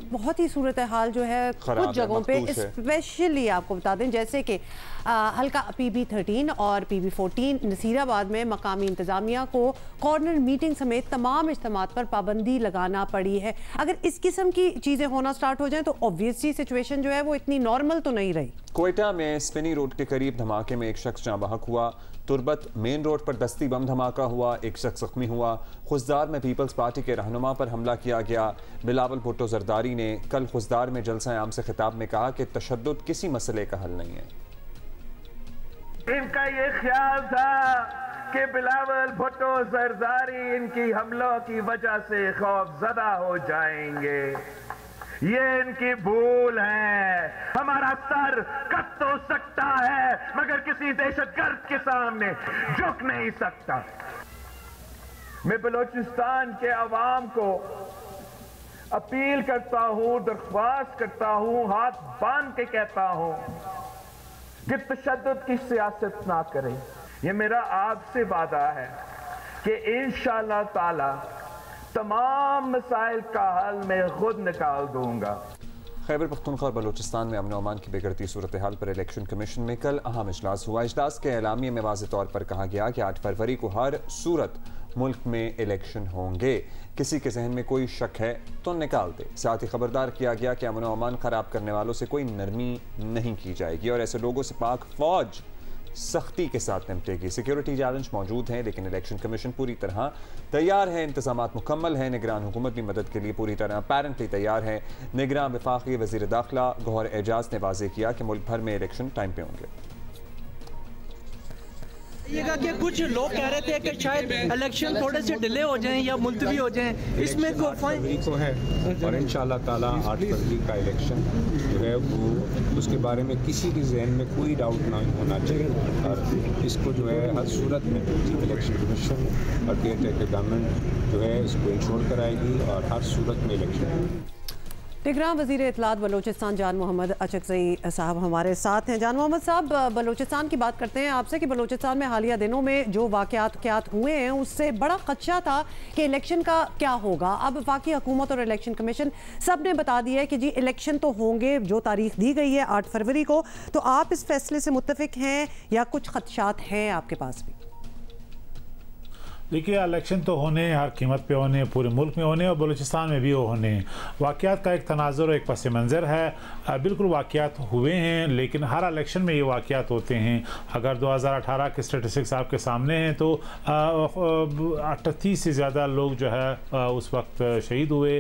बहुत ही सूरत हाल जो है कुछ जगहों पे, स्पेशली आपको बता दें जैसे कि हल्का PB13 और PB14 नसीराबाद में मकामी इंतज़ामिया को कॉर्नर मीटिंग समेत तमाम इज्तिमात पर पाबंदी लगाना पड़ी है। अगर इस किस्म की चीज़ें होना स्टार्ट हो जाएं तो ऑब्वियसली सिचुएशन जो है वो इतनी नॉर्मल तो नहीं रही। कोयटा में स्पिनी रोड के करीब धमाके में एक शख्स जाँ बहक हुआ। तुरबत मेन रोड पर दस्ती बम धमाका हुआ, एक शख्स जख्मी हुआ। खुजदार में पीपल्स पार्टी के रहनुमा पर हमला किया गया। बिलावल भुट्टो जरदारी ने कल खुजदार में जलसा आम से खिताब में कहा कि तशद्दुद किसी मसले का हल नहीं है। इनका ये ख्याल था कि बिलावल भुट्टो जरदारी इनकी हमलों की वजह से खौफजदा हो जाएंगे। ये इनकी भूल है। हमारा सर कट तो सकता है मगर किसी दहशतगर्द के सामने झुक नहीं सकता। मैं बलूचिस्तान के अवाम को अपील करता हूं, दरख्वास्त करता हूं, हाथ बांध के कहता हूं कि तशद्दुद की सियासत ना करें। ये मेरा आपसे वादा है कि इंशाअल्लाह ताला तमाम मसाइल का हल मैं खुद निकाल दूंगा। खैबर पख्तूनख्वा और बलूचिस्तान में अमन अमान की बिगड़ती सूरत हाल पर इलेक्शन कमीशन में कल अहम इजलास हुआ। इजलास के एलामिये में वाज़ेह तौर पर कहा गया कि 8 फरवरी को हर सूरत मुल्क में इलेक्शन होंगे। किसी के जहन में कोई शक है तो निकाल दे। साथ ही खबरदार किया गया कि अमन अमान खराब करने वालों से कोई नरमी नहीं की जाएगी और ऐसे लोगों से पाक फौज सख्ती के साथ निपटेगी। सिक्योरिटी चैलेंज मौजूद हैं लेकिन इलेक्शन कमीशन पूरी तरह तैयार है, इंतजामात मुकम्मल हैं। निगरान हुकूमत भी मदद के लिए पूरी तरह अपैरेंटली तैयार है। निगरान वफाकी वज़ीर दाखिला गौहर एजाज ने वाज़ेह किया कि मुल्क भर में इलेक्शन टाइम पे होंगे। कि कुछ लोग कह रहे थे कि शायद इलेक्शन थोड़े से डिले हो जाएं या मुलतवी हो जाएं, इसमें को है और इंशाअल्लाह ताला 8 फरवरी का इलेक्शन जो है वो उसके बारे में किसी के जहन में कोई डाउट ना होना चाहिए और इसको जो है हर सूरत में इलेक्शन कमीशन और केयर टेकर गवर्नमेंट जो है इसको इंश्योर कराएगी और हर सूरत में इलेक्शन। निगरान वज़ीर इत्तलात बलूचिस्तान जान मोहम्मद अचकज़ई साहब हमारे साथ हैं। जान मोहम्मद साहब, बलूचिस्तान की बात करते हैं आपसे कि बलूचिस्तान में हालिया दिनों में जो वाक़यात हुए हैं उससे बड़ा खदशा था कि इलेक्शन का क्या होगा। अब वफाकी हुकूमत और इलेक्शन कमीशन सब ने बता दिया है कि जी इलेक्शन तो होंगे, जो तारीख दी गई है 8 फरवरी को। तो आप इस फैसले से मुत्तफिक हैं या कुछ खदशात हैं आपके पास भी? देखिए, इलेक्शन तो होने हर कीमत पे होने, पूरे मुल्क में होने और बलूचिस्तान में भी होने। वाक़यात का एक तनाज़ुर और एक पस मंज़र है। बिल्कुल वाक़यात हुए हैं, लेकिन हर इलेक्शन में ये वाक़यात होते हैं। अगर 2018 के स्टेटिस्टिक्स आपके सामने हैं तो 38 से ज़्यादा लोग जो है उस वक्त शहीद हुए।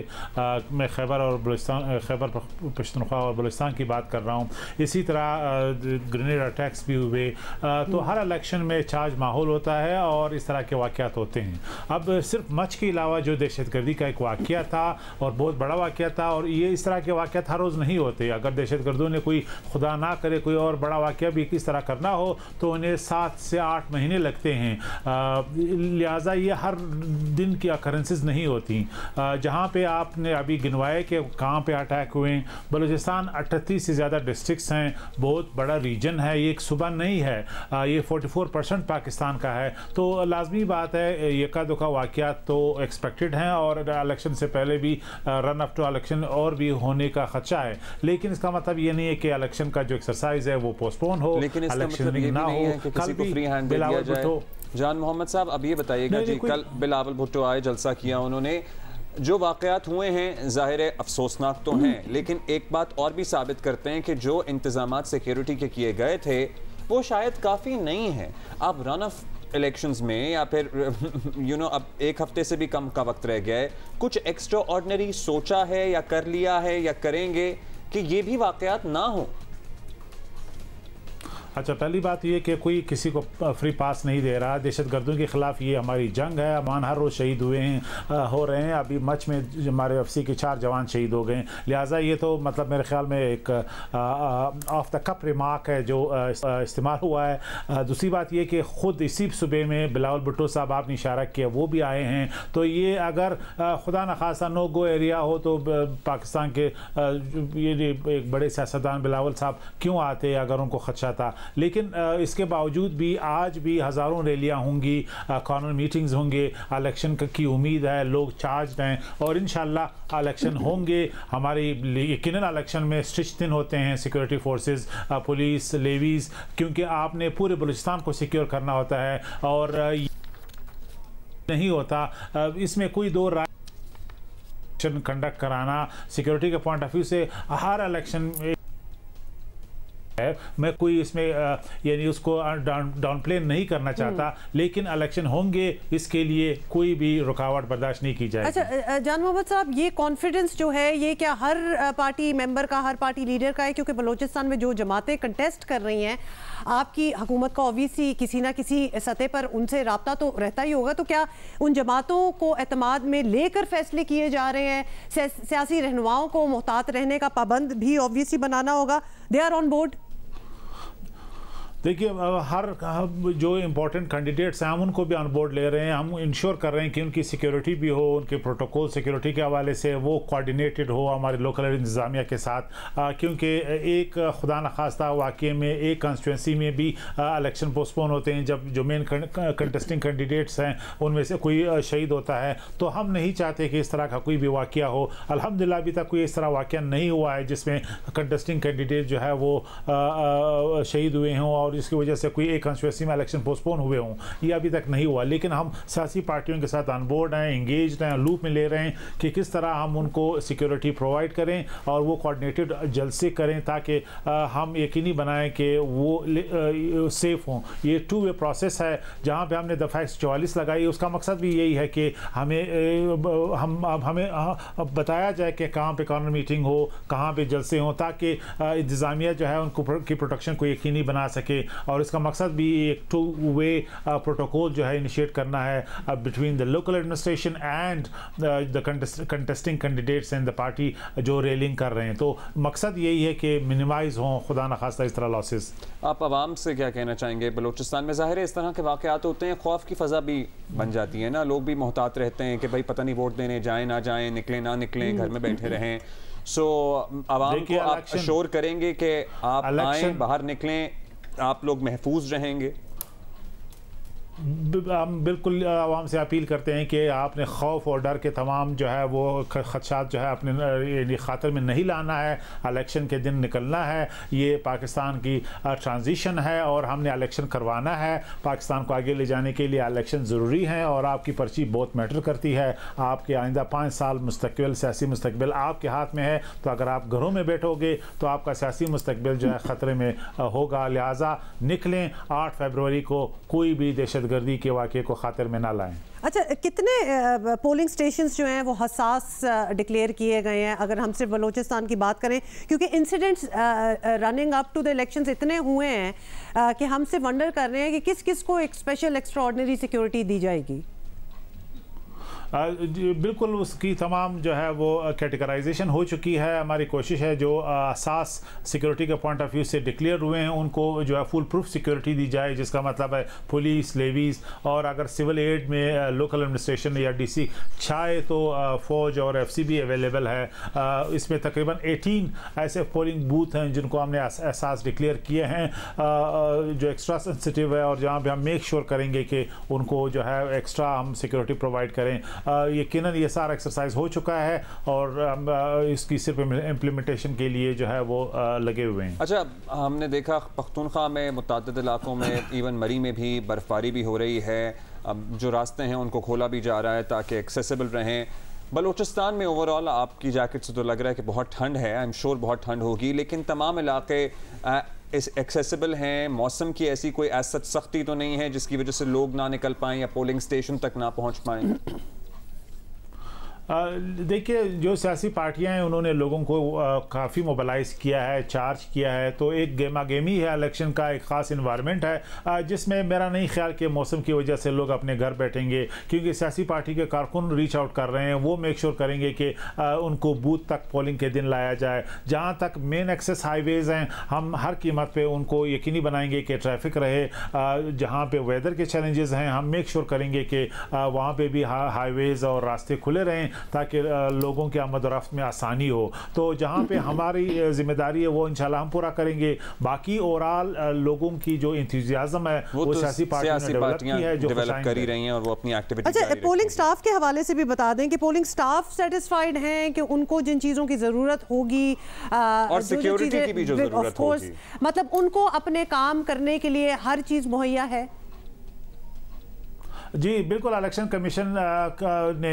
मैं खैबर पख्तूनख्वा और बलूचिस्तान की बात कर रहा हूँ। इसी तरह ग्रेनेड अटैक्स भी हुए। तो हर इलेक्शन में चार्ज माहौल होता है और इस तरह के वाक़यात होते हैं। अब सिर्फ मच के अलावा जो दहशतगर्दी का एक वाक़या था और बहुत बड़ा वाक़या था, और ये इस तरह के वाक़यात हर रोज़ नहीं होते। अगर दहशतगर्दों ने कोई खुदा ना करे कोई और बड़ा वाक़या भी किस तरह करना हो तो उन्हें 7 से 8 महीने लगते हैं। लिहाजा ये हर दिन की अकरेंसेस नहीं होती। जहाँ पे आपने अभी गिनवाए कि कहाँ पे अटैक हुए, बलूचिस्तान 38 से ज़्यादा डिस्ट्रिक्ट्स हैं, बहुत बड़ा रीजन है। ये एक सूबा नहीं है, ये 44% पाकिस्तान का है। तो लाजमी बात है एका दुका वाक़यात तो एक्सपेक्टेड हैं और इलेक्शन से पहले भी रन अप टू इलेक्शन और भी होने का खदशा है। लेकिन इसका मतलब ये नहीं है कि इलेक्शन का जो एक्सरसाइज है वो पोस्टपोन हो, इलेक्शन ना हो। कल भी बिलावल भुट्टो, जान मोहम्मद साहब, अब ये बताइएगा जी, कल बिलावल भुट्टो आए, जलसा किया उन्होंने। जो वाक़यात हुए हैं ज़ाहिर है अफसोसनाक तो हैं, लेकिन एक बात और भी साबित करते हैं कि जो इंतज़ामात सिक्योरिटी के किए गए थे वो शायद काफ़ी नहीं है। अब रन ऑफ इलेक्शंस में या फिर अब एक हफ्ते से भी कम का वक्त रह गया है, कुछ एक्स्ट्रा ऑर्डिनरी सोचा है या कर लिया है या करेंगे कि ये भी वाक़यात ना हो? अच्छा, पहली बात ये कि कोई किसी को फ्री पास नहीं दे रहा। दहशतगर्दों के ख़िलाफ़ ये हमारी जंग है। अमान हर रोज़ शहीद हुए हैं, हो रहे हैं। अभी मच में हमारे एफसी के 4 जवान शहीद हो गए। लिहाजा ये तो मतलब मेरे ख्याल में एक ऑफ द कप रिमार्क है जो इस्तेमाल हुआ है। दूसरी बात ये कि ख़ुद इसी सूबे में बिलावल भुट्टो साहब आपने इशारा किया वो भी आए हैं। तो ये अगर खुदा न खासा नो गो एरिया हो तो पाकिस्तान के ये एक बड़े सियासतदान बिलावल साहब क्यों आते अगर उनको खदशा था। लेकिन इसके बावजूद भी आज भी हज़ारों रैलियां होंगी, कॉर्नर मीटिंग्स होंगे। इलेक्शन की उम्मीद है, लोग चार्ज हैं और इंशाल्लाह इलेक्शन होंगे। हमारी यकीनन इलेक्शन में स्ट्रिच दिन होते हैं सिक्योरिटी फोर्सेस, पुलिस, लेवीज़, क्योंकि आपने पूरे बलूचिस्तान को सिक्योर करना होता है और नहीं होता। इसमें कोई दो राय कंडक्ट कराना सिक्योरिटी के पॉइंट ऑफ व्यू से हर इलेक्शन मैं कोई इसमें यानी उसको डाउन प्ले नहीं करना चाहता, लेकिन इलेक्शन होंगे, इसके लिए कोई भी रुकावट बर्दाश्त नहीं की जाएगी। अच्छा जान मोहम्मद साहब, ये कॉन्फिडेंस जो है ये क्या हर पार्टी मेंबर का, हर पार्टी लीडर का है? क्योंकि बलूचिस्तान में जो जमातें कंटेस्ट कर रही हैं, आपकी हुकूमत का ऑब्वियसली किसी ना किसी सतह पर उनसे रब्ता तो रहता ही होगा। तो क्या उन जमातों को एतमाद में लेकर फैसले किए जा रहे हैं? सियासी रहनुमाओं को मोहतात रहने का पाबंद भी ऑब्वियसली बनाना होगा। They are on board. देखिए, हर जो इम्पोर्टेंट कैंडिडेट्स हैं हम उनको भी ऑन बोर्ड ले रहे हैं। हम इंश्योर कर रहे हैं कि उनकी सिक्योरिटी भी हो, उनके प्रोटोकॉल सिक्योरिटी के हवाले से वो कोऑर्डिनेटेड हो हमारे लोकल इंतज़ामिया के साथ, क्योंकि एक खुदा न खास्ता वाक़े में एक कंस्टिट्यूंसी में भी इलेक्शन पोस्टपोन होते हैं जब जो मेन कंटेस्टिंग कैंडिडेट्स हैं उनमें से कोई शहीद होता है। तो हम नहीं चाहते कि इस तरह का कोई भी वाक़या हो। अल्हम्दुलिल्लाह अभी तक कोई इस तरह वाक़या नहीं हुआ है जिसमें कंटेस्टिंग कैंडिडेट जो है वो शहीद हुए हों और इसकी वजह से कोई एक कंस्टिट्यूंसी में इलेक्शन पोस्टपोन हुए हों। ये अभी तक नहीं हुआ, लेकिन हम सियासी पार्टियों के साथ ऑन बोर्ड हैं, इंगेज्ड हैं, लूप में ले रहे हैं कि किस तरह हम उनको सिक्योरिटी प्रोवाइड करें और वो कोऑर्डिनेटेड जलसे करें ताकि हम यकीनी बनाएं कि वो सेफ हों। ये 2 वे प्रोसेस है। जहाँ पे हमने दफ़ा 44 लगाई उसका मकसद भी यही है कि हमें बताया जाए कि कहाँ पे कॉर्नर मीटिंग हो, कहाँ पे जलसे हों, ताकि इंतज़ामिया जो है उनको की प्रोटेक्शन को यकीनी बना सके। और इसका मकसद भी एक 2 वे प्रोटोकॉल जो है इनिशिएट करना है between the local administration and the contesting candidates and the party जो रेलिंग कर रहे हैं। तो मकसद यही है कि मिनिमाइज हों खुदा न खास्ता इस तरह लॉसेस। आप आवाम से क्या कहना चाहेंगे? बलूचिस्तान में ज़ाहिर है इस तरह के वाक़यात होते हैं, खौफ की फ़ज़ा भी बन जाती है ना, लोग भी मोहतात रहते हैं कि भाई पता नहीं वोट देने जाएँ ना जाएँ, निकलें ना निकलें, घर में बैठे रहें। सो आवाम को आप अश्योर करेंगे कि आप आएँ, बाहर निकलें, आप लोग महफूज रहेंगे? हम बिल्कुल आवाम से अपील करते हैं कि आपने खौफ और डर के तमाम जो है वो खदशात जो है अपने खातर में नहीं लाना है। इलेक्शन के दिन निकलना है। ये पाकिस्तान की ट्रांजिशन है और हमने इलेक्शन करवाना है। पाकिस्तान को आगे ले जाने के लिए इलेक्शन ज़रूरी है और आपकी पर्ची बहुत मैटर करती है। आपके आइंदा 5 साल मुस्तकबिल, सियासी मुस्तकबिल आपके हाथ में है। तो अगर आप घरों में बैठोगे तो आपका सियासी मुस्तकबिल जो है ख़तरे में होगा। लिहाजा निकलें, 8 फरवरी को कोई भी दहशतगर्दी के वाक़े को खातिर में ना लाएं। अच्छा, कितने पोलिंग स्टेशंस जो हैं वो हसास डिक्लेयर किए गए हैं अगर हम सिर्फ बलूचिस्तान की बात करें, क्योंकि incidents running up to the elections इतने हुए हैं कि हम सिर्फ वंडर कर रहे हैं कि किस किस को एक स्पेशल एक्स्ट्राऑर्डिनरी सिक्योरिटी दी जाएगी। बिल्कुल उसकी तमाम जो है वो कैटेगराइजेशन हो चुकी है। हमारी कोशिश है जो असास सिक्योरिटी के पॉइंट ऑफ व्यू से डिक्लेयर हुए हैं उनको जो है फुल प्रूफ सिक्योरिटी दी जाए, जिसका मतलब है पुलिस, लेवीज़ और अगर सिविल एड में लोकल एडमिनिस्ट्रेशन या डीसी चाहे तो फ़ौज और एफसी भी अवेलेबल है। इसमें तकरीबन 18 ऐसे पोलिंग बूथ हैं जिनको हमने असास डिक्लेयर किए हैं जो एक्स्ट्रा सेंसिटिव है और जहाँ पे हम मेक श्योर करेंगे कि उनको जो है एक्स्ट्रा हम सिक्योरिटी प्रोवाइड करें। यकीनन ये सारा एक्सरसाइज हो चुका है और इसकी सिर्फ इम्प्लीमेंटेशन के लिए जो है वो लगे हुए हैं। अच्छा, हमने देखा पख्तूनख्वा में मुतअद्दिद इलाकों में इवन मरी में भी बर्फ़बारी भी हो रही है। अब जो रास्ते हैं उनको खोला भी जा रहा है ताकि एक्सेसिबल रहें। बलूचिस्तान में ओवरऑल आपकी जैकेट से तो लग रहा है कि बहुत ठंड है। आई एम श्योर बहुत ठंड होगी, लेकिन तमाम इलाके इस एक्सेसिबल हैं। मौसम की ऐसी कोई ऐसा सख्ती तो नहीं है जिसकी वजह से लोग ना निकल पाएँ या पोलिंग स्टेशन तक ना पहुँच पाएँ? देखिए, जो सियासी पार्टियां हैं उन्होंने लोगों को काफ़ी मोबिलाइज़ किया है, चार्ज किया है। तो एक गेमा गेमी है, इलेक्शन का एक ख़ास इन्वायरमेंट है जिसमें मेरा नहीं ख्याल कि मौसम की वजह से लोग अपने घर बैठेंगे, क्योंकि सियासी पार्टी के कारकुन रीच आउट कर रहे हैं। वो मेक श्योर करेंगे कि उनको बूथ तक पोलिंग के दिन लाया जाए। जहाँ तक मेन एक्सेस हाईवेज़ हैं, हम हर कीमत पर उनको यकीनी बनाएंगे कि ट्रैफिक रहे। जहाँ पर वेदर के चैलेंजेस हैं, हम मेक श्योर करेंगे कि वहाँ पर भी हाईवेज़ और रास्ते खुले रहें ताकि लोगों की आमद और रफ्त में आसानी हो। तो जहाँ पे हमारी जिम्मेदारी है वो इंशाल्लाह हम पूरा करेंगे। बाकी ओवरऑल लोगों की जो इंथुजियाज्म है वो सियासी पार्टियां डेवलप कर ही रही हैं और वो अपनी एक्टिविटी। अच्छा, पोलिंग स्टाफ के हवाले से भी बता दें कि पोलिंग स्टाफ सेटिस्फाइड हैं कि उनको जिन चीज़ों की ज़रूरत होगी और सिक्योरिटी की भी जो ज़रूरत होगी, मतलब उनको अपने काम करने के लिए हर चीज़ मुहैया है। जी बिल्कुल, इलेक्शन कमीशन ने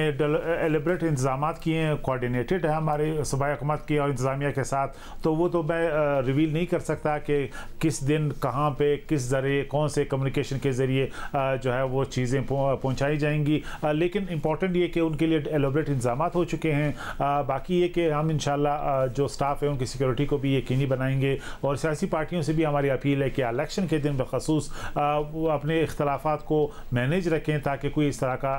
एलिब्रेट इंतजाम किए हैं, कोऑर्डिनेटेड है हमारे सूबाई हुकूमत की और इंतज़ामिया के साथ। तो वो तो मैं रिवील नहीं कर सकता कि किस दिन कहाँ पे किस ज़रिए कौन से कम्युनिकेशन के ज़रिए जो है वो चीज़ें पहुँचाई जाएंगी। लेकिन इम्पॉर्टेंट ये कि उनके लिए एलिब्रेट इंतजाम हो चुके हैं। बाकी ये कि हम इंशाल्लाह जो स्टाफ है उनकी सिक्योरिटी को भी यकीनी बनाएंगे और सियासी पार्टियों से भी हमारी अपील है कि इलेक्शन के दिन बखसूस वो अपने इख्तलाफात को मैनेज रखें ताकि कोई इस तरह का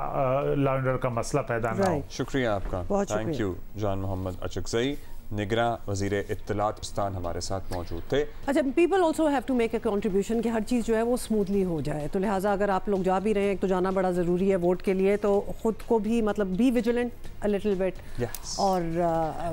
लॉ एंड ऑर्डर का मसला पैदा ना हो। शुक्रिया आपका, थैंक यू। जान मोहम्मद अचकज़ई, निगरां वज़ीर इत्तलात पाकिस्तान हमारे साथ मौजूद थे। अच्छा, people also have to make a contribution कि हर चीज़ जो है वो स्मूथली हो जाए। तो लिहाजा अगर आप लोग जा भी रहे हैं, एक तो जाना बड़ा ज़रूरी है वोट के लिए, तो ख़ुद को भी मतलब be vigilant a little bit और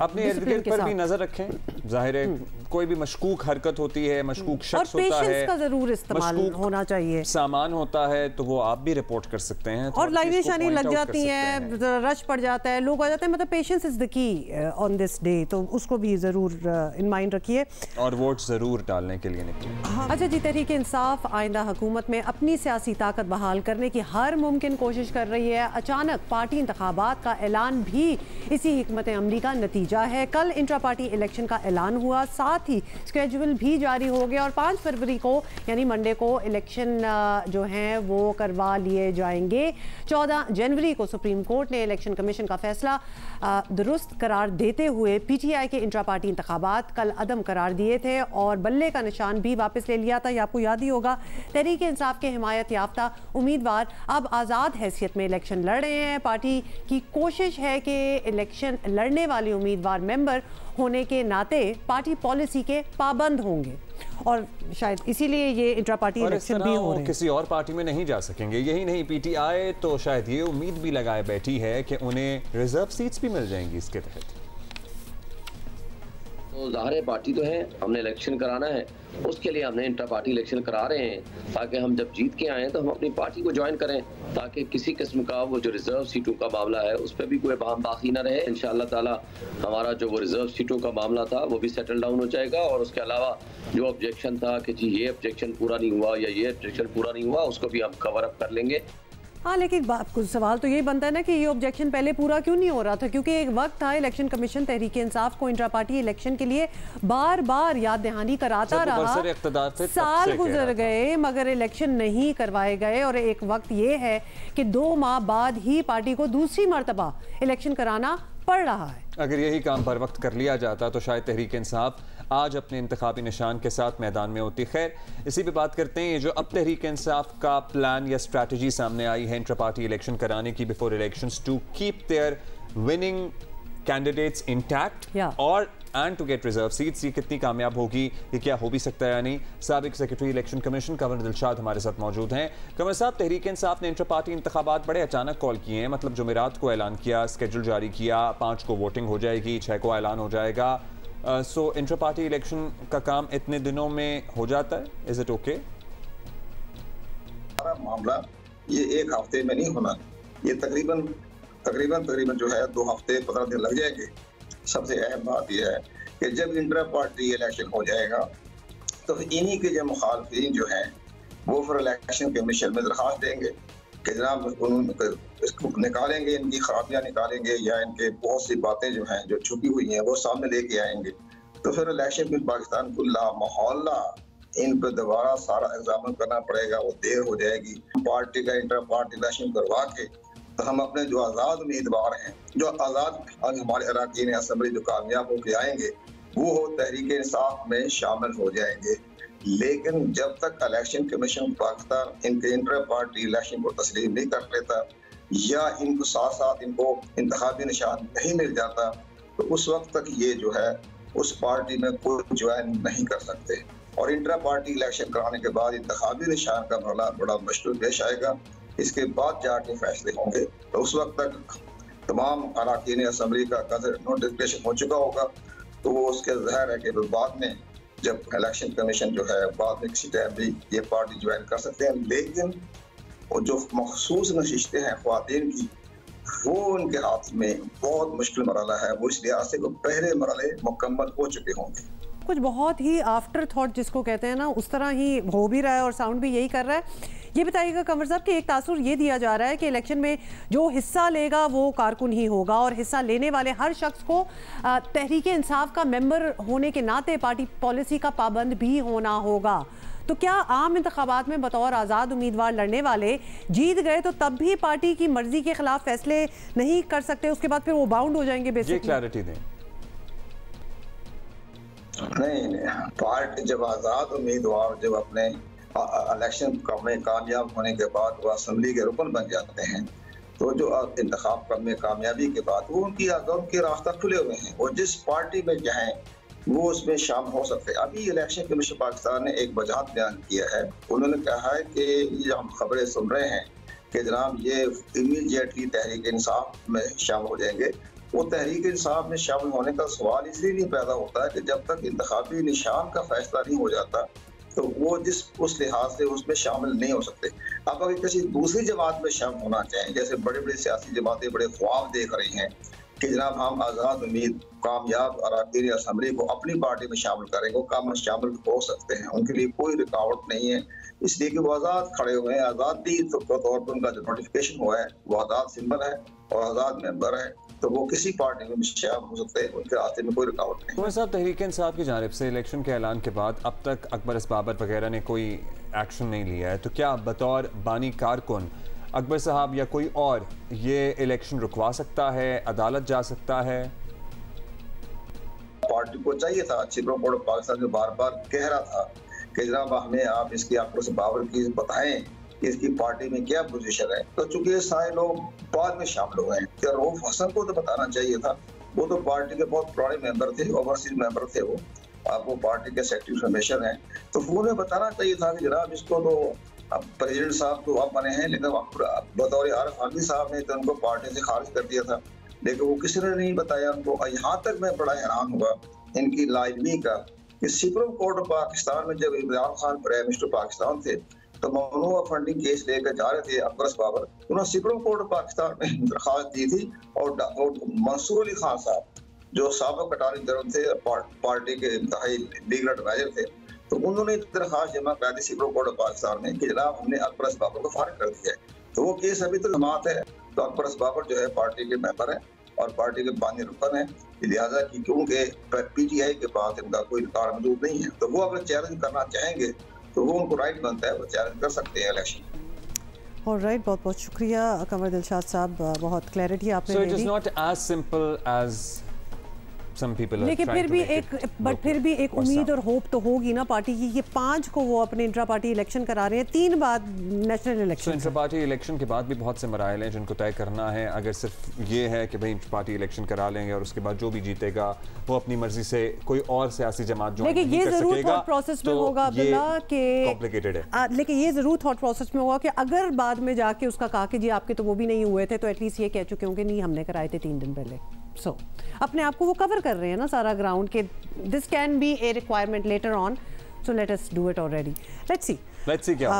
अपने इर्द गिर्द पर भी नज़र रखें। जाहिर है कोई भी मशकूक हरकत होती है, मशकूक शख्स होता है, का ज़रूर इस्तेमाल होना चाहिए। सामान होता है तो वो आप भी रिपोर्ट कर सकते हैं। और लाइनें शानी लग जाती हैं, रश पड़ जाता है, लोग आ जाते हैं। मतलब patience is the key on this day, तो उसको भी ज़रूर इन माइंड रखिए और वोट ज़रूर डालने के लिए निकलिए। अच्छा जी, तहरीक इंसाफ आइंदा हुकूमत में अपनी सियासी ताकत बहाल करने की हर मुमकिन कोशिश कर रही है। अचानक पार्टी इंतखाबात का ऐलान भी इसी हिकमत अमली का नतीजा है। कल इंट्रा पार्टी इलेक्शन का ऐलान हुआ, साथ ही स्केड्यूल भी जारी हो गया और 5 फरवरी को यानी मंडे को इलेक्शन जो हैं वो करवा लिए जाएंगे। 14 जनवरी को सुप्रीम कोर्ट ने इलेक्शन कमीशन का फैसला दुरुस्त करार देते हुए पीटीआई के इंट्रा पार्टी इंतखाबात कल अदम करार दिए थे और बल्ले का निशान भी वापस ले लिया था। ये आपको याद ही होगा। तहरीक इंसाफ के हिमायत याफ्ता उम्मीदवार अब आज़ाद हैसियत में इलेक्शन लड़ रहे हैं। पार्टी की कोशिश है कि इलेक्शन लड़ने वाले उम्मीदवार मेंबर होने के नाते पार्टी पॉलिसी के पाबंद होंगे और शायद इसीलिए ये इंट्रा पार्टी इलेक्शन भी हो रहे हैं। किसी और पार्टी में नहीं जा सकेंगे। यही नहीं, पीटीआई तो शायद ये उम्मीद भी लगाए बैठी है कि उन्हें रिजर्व सीट्स भी मिल जाएंगी इसके तहत। तो ज़ाहिर पार्टी तो है, हमने इलेक्शन कराना है, उसके लिए हमने इंटर पार्टी इलेक्शन करा रहे हैं ताकि हम जब जीत के आएँ तो हम अपनी पार्टी को ज्वाइन करें, ताकि किसी किस्म का वो जो रिजर्व सीटों का मामला है उस पर भी कोई बहम बाकी ना रहे। इंशाअल्लाह ताला हमारा जो वो रिजर्व सीटों का मामला था वो भी सेटल डाउन हो जाएगा, और उसके अलावा जो ऑब्जेक्शन था कि जी ये ऑब्जेक्शन पूरा नहीं हुआ या ये ऑब्जेक्शन पूरा नहीं हुआ, उसको भी हम कवर अप कर लेंगे। हाँ, लेकिन कुछ सवाल तो यही बनता है ना कि ये ऑब्जेक्शन पहले पूरा क्यों नहीं हो रहा था, क्योंकि एक वक्त था इलेक्शन कमीशन तहरीक इंसाफ को इंट्रा पार्टी इलेक्शन के लिए बार बार याद दहानी कराता रहा, साल गुजर गए मगर इलेक्शन नहीं करवाए गए, और एक वक्त ये है कि 2 माह बाद ही पार्टी को दूसरी मरतबा इलेक्शन कराना पड़ रहा है। अगर यही काम बर वक्त कर लिया जाता तो शायद तहरीक इंसाफ आज अपने इंतखाबी निशान के साथ मैदान में होती। खैर, इसी पे बात करते हैं। ये जो अब तहरीक इंसाफ का प्लान या स्ट्रैटेजी सामने आई है इंट्रा पार्टी इलेक्शन कराने की before elections to keep their winning candidates intact और and to get reserve seats, ये कितनी कामयाब होगी, ये क्या हो भी सकता है या नहीं। साबिक secretary election commission Kanwar Dilshad हमारे साथ मौजूद हैं। कंवर साहब, तहरीक इंसाफ ने इंट्रा पार्टी इंतखाबात बड़े अचानक कॉल किए हैं, मतलब जुमेरात को ऐलान किया, स्केड्यूल जारी किया, 5 को वोटिंग हो जाएगी, 6 को ऐलान हो जाएगा। सो इंट्रा पार्टी इलेक्शन का काम इतने दिनों में हो जाता है, इज इट ओके? मामला ये एक हफ्ते में नहीं होना, ये तकरीबन जो है 2 हफ्ते 15 दिन लग जाएंगे। सबसे अहम बात यह है कि जब इंट्रा पार्टी इलेक्शन हो जाएगा तो इन्हीं के जो मुखालफिन जो हैं वो फिर इलेक्शन कमीशन में दरख्वास्त देंगे कि जनाब इसको निकालेंगे, इनकी खराबियां निकालेंगे या इनके बहुत सी बातें जो हैं जो छुपी हुई हैं वो सामने लेके आएंगे। तो फिर इलेक्शन में पाकिस्तान को ला मोहल्ला इन पर दोबारा सारा एग्जाम करना पड़ेगा, वो देर हो जाएगी। पार्टी का इंटर पार्टी इलेक्शन करवा के तो हम अपने जो आज़ाद उम्मीदवार हैं, जो आज़ाद हमारे अरकान असम्बली जो कामयाब होके आएंगे वो तहरीक इंसाफ में शामिल हो जाएंगे। लेकिन जब तक इलेक्शन कमीशन पाकिस्तान इनके इंटर पार्टी इलेक्शन को तस्लीम नहीं कर लेता या इनको साथ साथ इनको इंतखाबी निशान नहीं मिल जाता तो उस वक्त तक ये जो है उस पार्टी में कोई ज्वाइन नहीं कर सकते। और इंटर पार्टी इलेक्शन कराने के बाद इंतखाबी निशान का मरला बड़ा मुश्किल पेश आएगा, इसके बाद जाके फैसले होंगे। तो उस वक्त तक तमाम अरकान असम्बली का नोटिफिकेशन हो चुका होगा, तो वो उसके ज़ाहिर है कि बाद में जब इलेक्शन कमीशन जो है बाद में किसी टाइम भी ये पार्टी ज्वाइन कर सकते हैं। लेकिन वो जो मखसूस नशिस्तें हैं ख्वातीन की वो उनके हाथ में बहुत मुश्किल मरला है, वो इस लिहाज से पहले मरले मुकम्मल हो चुके होंगे। कुछ बहुत ही आफ्टर थॉट जिसको कहते हैं ना, उस तरह ही हो भी रहा है और साउंड भी यही कर रहा है। ये बताइएगा कंवर साहब कि एक तासुर ये दिया जा रहा है कि इलेक्शन में जो हिस्सा लेगा वो कारकुन ही होगा और हिस्सा लेने वाले हर शख्स को तहरीक इंसाफ का मेंबर होने के नाते पार्टी पॉलिसी का पाबंद भी होना होगा। तो क्या आम इंतखाबात में बतौर आज़ाद उम्मीदवार लड़ने वाले जीत गए तो तब भी पार्टी की मर्जी के खिलाफ फैसले नहीं कर सकते, उसके बाद फिर वो बाउंड हो जाएंगे? बेसिकली क्लैरिटी दें। नहीं, पार्टी जब आज़ाद उम्मीदवार जब अपने इलेक्शन में कामयाब होने के बाद वो असम्बली के रुकन बन जाते हैं तो जो इंतखाब में कामयाबी के बाद वो उनके रास्ता खुले हुए हैं, वो जिस पार्टी में चाहें वो उसमें शामिल हो सकते हैं। अभी इलेक्शन कमीशन पाकिस्तान ने एक वजाहत बयान किया है, उन्होंने कहा है कि ये हम खबरें सुन रहे हैं कि जनाब ये इमीडिएटली तहरीक इंसाफ में शामिल हो जाएंगे। वो तहरीक इंसाफ में शामिल होने का सवाल इसलिए नहीं पैदा होता है कि जब तक इंतखाबी निशान का फैसला नहीं हो जाता तो वो उस लिहाज से उसमें शामिल नहीं हो सकते। अब अगर किसी दूसरी जमात में शामिल होना चाहें, जैसे बड़े बड़े सियासी जमातें बड़े ख्वाब देख रही हैं कि जनाब हम आज़ाद उम्मीद कामयाब अरकान असम्बली को अपनी पार्टी में शामिल करेंगे, वो काम शामिल हो सकते हैं, उनके लिए कोई रुकावट नहीं है, इसलिए कि वो आज़ाद खड़े हुए हैं। आज़ादी के तौर पर उनका जो नोटिफिकेशन हुआ है वो आज़ाद सिंबल है और आज़ाद मेंबर है, तो वो किसी पार्टी में शामिल हो सकते हैं, उनके रास्ते में कोई रुकावट नहीं। कंवर साहब, तहरीक इंसाफ की जानिब से इलेक्शन के ऐलान के बाद अब तक अकबर असबाबर वगैरह ने कोई एक्शन नहीं लिया है, तो क्या बतौर बानी कारकुन अकबर साहब या कोई और ये इलेक्शन रुकवा सकता है, अदालत जा सकता है? पार्टी को चाहिए था, सुप्रीम कोर्ट ऑफ पाकिस्तान जो बार बार कह रहा था कि जनाब हमें आप इसकी अकबर बाबर की बताएं कि इसकी पार्टी में क्या पोजीशन है, तो चूंकि ये सारे लोग बाद में शामिल हो गए हैं। क्या रऊफ हसन को तो बताना चाहिए था, वो तो पार्टी के बहुत पुराने मेंबर थे, ओवरसीज मेंबर थे, वो अब वो पार्टी के सेक्रेटरी इंफॉर्मेशन है, तो उन्हें बताना चाहिए था कि जनाब इसको तो अब प्रेसिडेंट साहब तो अब बने हैं, लेकिन बतौर आरिफ आलवी साहब ने तो उनको पार्टी से खारिज कर दिया था, लेकिन वो किसी ने नहीं बताया उनको। यहाँ तक मैं बड़ा हैरान हुआ इनकी लाजमी का कि सुप्रीम कोर्ट ऑफ पाकिस्तान में जब इमरान खान प्राइम मिनिस्टर पाकिस्तान थे तो ममनुआ फंडिंग केस लेकर जा रहे थे अब्बास बाबर, उन्होंने सुप्रीम कोर्ट ऑफ पाकिस्तान में दरखास्त दी थी और मंसूर अली खान साहब जो साबिक अटॉर्नी जनरल थे, पार्टी के इंतहाई लीगल एडवाइजर थे, तो उन्होंने दरखास्त जमा करा दी सुप्रीम कोर्ट ऑफ पाकिस्तान में कि जनाब हमने अब्बास बाबर को फारिग कर दिया है। तो वो केस अभी तो जमात है, तो अब्बास बाबर जो है पार्टी के मेंबर है और पार्टी के बानी रुकन है, लिहाजा कि क्योंकि पीटीआई के पास इनका कोई रिकॉर्ड मौजूद नहीं है, तो वो अगर चैलेंज करना चाहेंगे तो वो उनको राइट बनता है, वो चैलेंज कर सकते हैं इलेक्शन। ऑलराइट, बहुत बहुत शुक्रिया कमर दिलशाद साहब, बहुत क्लैरिटी आपने दी। So it is not as simple as लेकिन फिर भी एक उम्मीद और होप तो होगी ना पार्टी की। ये 5 को वो अपने इंट्रा पार्टी इलेक्शन करा रहे हैं, 3 बाद national election. Intra party election के बाद भी बहुत से मराइल हैं जिनको तय करना है। अगर सिर्फ ये है कि भाई इंट्रा पार्टी इलेक्शन करा लेंगे और उसके बाद जो भी जीतेगा वो अपनी मर्जी से कोई और सियासी जमात जो लेकिन ये जरूर थॉट प्रोसेस में होगा अब्दुल्ला के कॉम्प्लिकेटेड है, लेकिन ये जरूर थॉट प्रोसेस में होगा कि अगर बाद में जाके उसका कहा कि जी आपके तो वो भी नहीं हुए थे, तो एटलीस्ट ये कह चुके होंगे नहीं हमने कराए थे 3 दिन पहले। सो अपने आप को वो कवर कर रहे हैं ना सारा ग्राउंड के this can B A requirement later on, so let us do it already, let's see क्या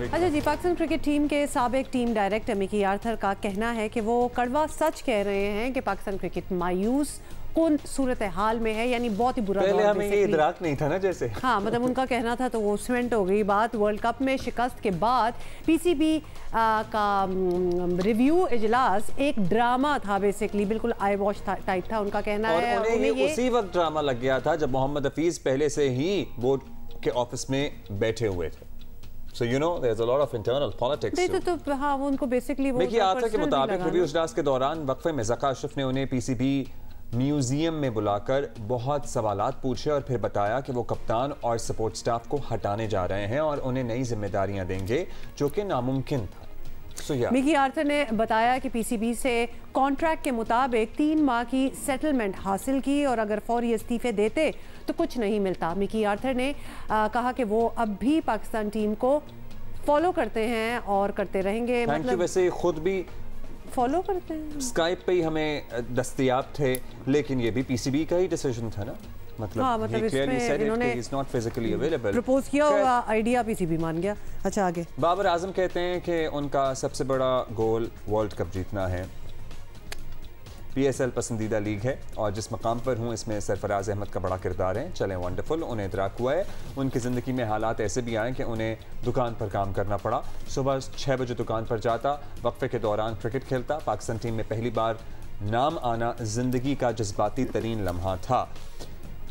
अच्छा जी। पाकिस्तान क्रिकेट टीम के साबिक टीम डायरेक्टर मिकी आर्थर का कहना है कि वो कड़वा सच कह रहे हैं कि पाकिस्तान क्रिकेट मायूस कौन सूरत हाल में है, यानी बहुत ही बुरा पहले हमें ये इदराक नहीं था ना जैसे। हाँ, मतलब उनका कहना था तो वो सीमेंट हो गई बात। वर्ल्ड कप में शिकस्त के बाद पीसीबी का रिव्यू इजलास एक ड्रामा था, बेसिकली बिल्कुल आई वॉश टाइप था। उनका कहना है और उन्हें ये उसी वक्त ड्रामा लग गया था जब मोहम्मद हफीज पहले से ही बोर्ड के ऑफिस में बैठे हुए थे। So you know there's a lot of internal politics. तो हाँ, वो उनको बेसिकली वो देखिए आर्थर के मुताबिक रिव्यू इजलास के दौरान वक्फे में ज़का अशरफ ने उन्हें पीसीबी म्यूजियम में बुलाकर बहुत सवालात पूछे और फिर बताया कि वो कप्तान और सपोर्ट स्टाफ को हटाने जा रहे हैं और उन्हें नई जिम्मेदारियां देंगे जो कि नामुमकिन था। मिकी आर्थर ने बताया कि पीसीबी से कॉन्ट्रैक्ट के मुताबिक 3 माह की सेटलमेंट हासिल की और अगर फौरी इस्तीफे देते तो कुछ नहीं मिलता। मिकी आर्थर ने कहा कि वो अब भी पाकिस्तान टीम को फॉलो करते हैं और करते रहेंगे। मतलब वैसे खुद भी फॉलो करते हैं, स्काइप पे ही हमें दस्तयाब थे, लेकिन ये भी पीसीबी का ही डिसीजन था ना। मतलब हाँ, मतलब इन्होंने not physically available प्रपोज किया होगा, आइडिया पीसीबी मान गया। अच्छा आगे बाबर आजम कहते हैं कि उनका सबसे बड़ा गोल वर्ल्ड कप जीतना है। पीएसएल पसंदीदा लीग है और जिस मकाम पर हूँ इसमें सरफराज अहमद का बड़ा किरदार है। चलें वंडरफुल, उन्हें इदराक हुआ है उनकी ज़िंदगी में हालात ऐसे भी आए कि उन्हें दुकान पर काम करना पड़ा। सुबह 6 बजे दुकान पर जाता, वक्फे के दौरान क्रिकेट खेलता। पाकिस्तान टीम में पहली बार नाम आना ज़िंदगी का जज्बाती तरीन लम्हा था।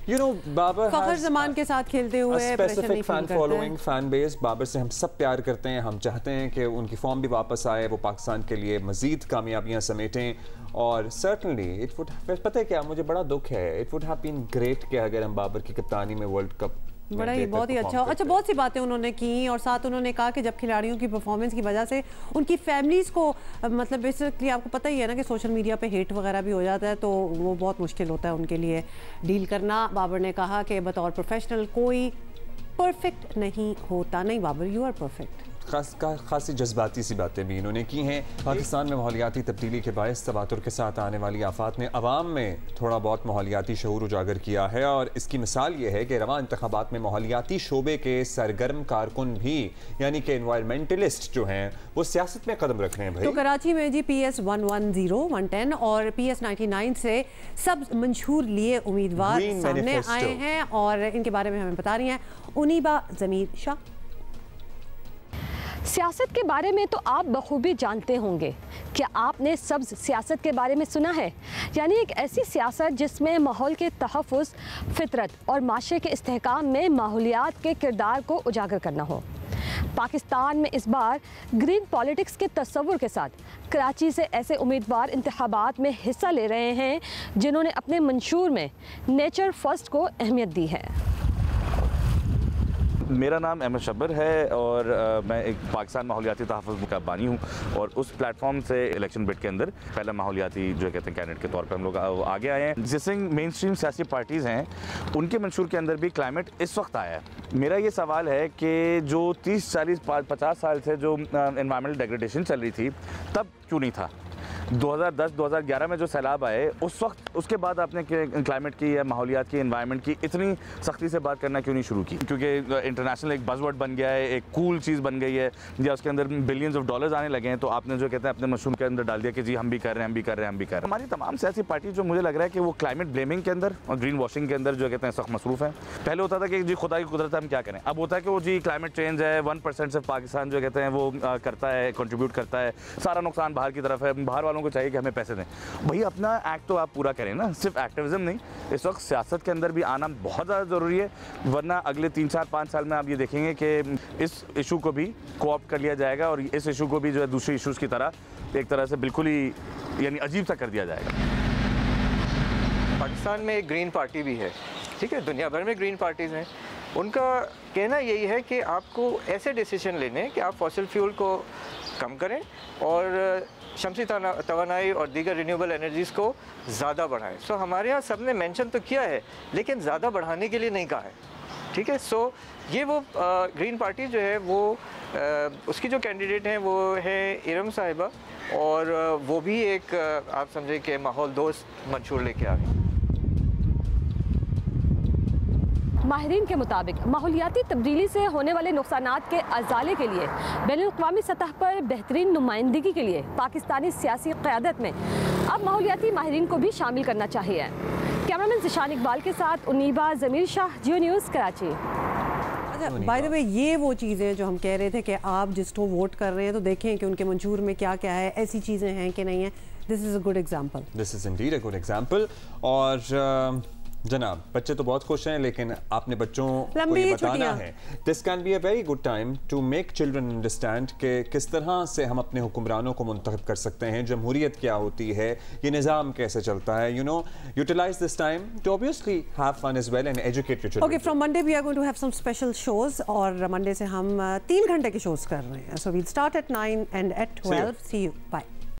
You know, बाबर फखर जमान के साथ खेलते हुए specific fan following, fan base. Babar से हम सब प्यार करते हैं, हम चाहते हैं कि उनकी फॉर्म भी वापस आए, वो पाकिस्तान के लिए मजीद कामयाबियां समेटें और सर्टनली इट वुड, पता है क्या मुझे बड़ा दुख है, it would have been great कि अगर हम बाबर की कप्तानी में वर्ल्ड कप बड़ा ही बहुत ही अच्छा बहुत सी बातें उन्होंने की और साथ उन्होंने कहा कि जब खिलाड़ियों की परफॉर्मेंस की वजह से उनकी फैमिलीज़ को मतलब बेसिकली आपको पता ही है ना कि सोशल मीडिया पे हेट वगैरह भी हो जाता है, तो वो बहुत मुश्किल होता है उनके लिए डील करना। बाबर ने कहा कि बतौर प्रोफेशनल कोई परफेक्ट नहीं होता। नहीं बाबर, यू आर परफेक्ट। खासी जज्बाती सी बातें भी इन्होंने की हैं। पाकिस्तान में माहौलियाती तब्दीली के बायस तवातुर के साथ आने वाली आफात ने अवाम में थोड़ा बहुत माहौलियाती शऊर उजागर किया है और इसकी मिसाल ये है कि रवां इंतखाबात में माहौलियाती शोबे के सरगर्म कारकुन भी यानी कि एनवायरमेंटलिस्ट जो हैं वो सियासत में कदम रख रहे हैं। भाई तो कराची में जी PS 110, 110 और PS 99 से सब मंशूर लिए उम्मीदवार सामने आए हैं और इनके बारे में हमें बता रही हैं उनीबा ज़मीर शाह। सियासत के बारे में तो आप बखूबी जानते होंगे। क्या आपने सब्ज़ सियासत के बारे में सुना है? यानी एक ऐसी सियासत जिसमें माहौल के तहफ़्फ़ुज़, फितरत और माशरे के इस्तेहकाम में माहौलियात के किरदार को उजागर करना हो। पाकिस्तान में इस बार ग्रीन पॉलिटिक्स के तस्वुर के साथ कराची से ऐसे उम्मीदवार इंतखाबात में हिस्सा ले रहे हैं जिन्होंने अपने मंशूर में नेचर फर्स्ट को अहमियत दी है। मेरा नाम अहमद शब्बर है और मैं एक पाकिस्तान माहौलियाती तहफ़्फ़ुज़ का बानी हूँ और उस प्लेटफॉर्म से इलेक्शन बिड के अंदर पहला माहौलियाती जो कहते हैं कैंडिडेट के तौर पर हम लोग आगे आए हैं। जिससे मेन स्ट्रीम सियासी पार्टीज़ हैं उनके मंशूर के अंदर भी क्लाइमेट इस वक्त आया है। मेरा ये सवाल है कि जो 30, 40, 50 साल से जो एनवायरमेंटल डिग्रेडेशन चल रही थी तब क्यों नहीं था? 2010-2011 में जो सैलाब आए उस वक्त, उसके बाद आपने क्लाइमेट की या माहौलियात की, एनवायरनमेंट की इतनी सख्ती से बात करना क्यों नहीं शुरू की? क्योंकि इंटरनेशनल एक बज़वर्ड बन गया है, एक कूल चीज़ बन गई है, या उसके अंदर बिलियंस ऑफ डॉलर्स आने लगे हैं, तो आपने जो कहते हैं अपने मशरूम के अंदर डाल दिया कि जी हम भी कर रहे हैं, हम भी कर रहे हैं, हम भी कर रहे हैं। हमारी तमाम सियासी पार्टी जो मुझे लग रहा है कि वो क्लाइमेट ब्लेमिंग के अंदर और ग्रीन वॉशिंग के अंदर जो कहते हैं सख्त मसरूफ़ है। पहले होता था कि जी खुदा की कुदरत हम क्या करें, अब होता है कि वो जी क्लाइमेट चेंज है, 1% से पाकिस्तान जो कहते हैं वो करता है, कंट्रीब्यूट करता है, सारा नुकसान बाहर की तरफ है, बाहर वालों को चाहिए कि हमें पैसे दें। भाई अपना एक्ट तो आप पूरा करें ना, सिर्फ एक्टिविज्म नहीं। इस वक्त सियासत के अंदर भी आना बहुत ज़्यादा ज़रूरी है, वरना अगले 3, 4, 5 साल में आप ये देखेंगे कि इस इशू को भी कोऑप्ट कर लिया जाएगा और इस इशू को भी जो है दूसरे इशूज़ की तरह एक तरह से बिल्कुल ही यानी अजीब सा कर दिया जाएगा। पाकिस्तान में एक ग्रीन पार्टी भी है, ठीक है, दुनिया भर में ग्रीन पार्टीज़ हैं। उनका कहना यही है कि आपको ऐसे डिसीजन लेने कि आप फॉसिल फ्यूल को कम करें और शमसी तवानाई और दीगर रिन्यूएबल एनर्जीज़ को ज़्यादा बढ़ाएं। सो हमारे यहाँ सब ने मेंशन तो किया है, लेकिन ज़्यादा बढ़ाने के लिए नहीं कहा है, ठीक है। सो ये वो ग्रीन पार्टी जो है वो उसकी जो कैंडिडेट हैं वो है इरम साहिबा, और वो भी एक आप समझे कि माहौल दोस्त मंशूर लेके आ गई। माहिरीन के मुताबिक माहौलियाती तब्दीली से होने वाले नुकसानात के अजाले के लिए बैनुल-अक़वामी सतह पर बेहतरीन नुमाइंदगी के लिए पाकिस्तानी सियासी क़यादत में अब माहौलियाती माहिरीन को भी शामिल करना चाहिए। कैमरामैन ज़िशान इकबाल के साथ Unniba Zameer Shah, Geo news, Karachi. By the way, ये वो चीज़ें जो हम कह रहे थे कि आप जिसको वोट कर रहे हैं तो देखें कि उनके मंशूर में क्या क्या है, ऐसी चीज़ें हैं कि नहीं है। This is a good example. This is indeed a good example. और जनाब, बच्चे तो बहुत खुश हैं, लेकिन आपने बच्चों को ये बताना है, this can be a very good time to make children understand कि किस तरह से हम अपने हुक्मरानों को मुंतखब कर सकते हैं, जमहूरियत क्या होती है, ये निज़ाम कैसे चलता है, you know, utilise this time to obviously have fun as well and educate your children. Okay, from Monday we are going to have some special shows, और मंडे से हम 3 घंटे के शोज कर रहे हैं। So we'll start at 9 and at 12। See you, bye.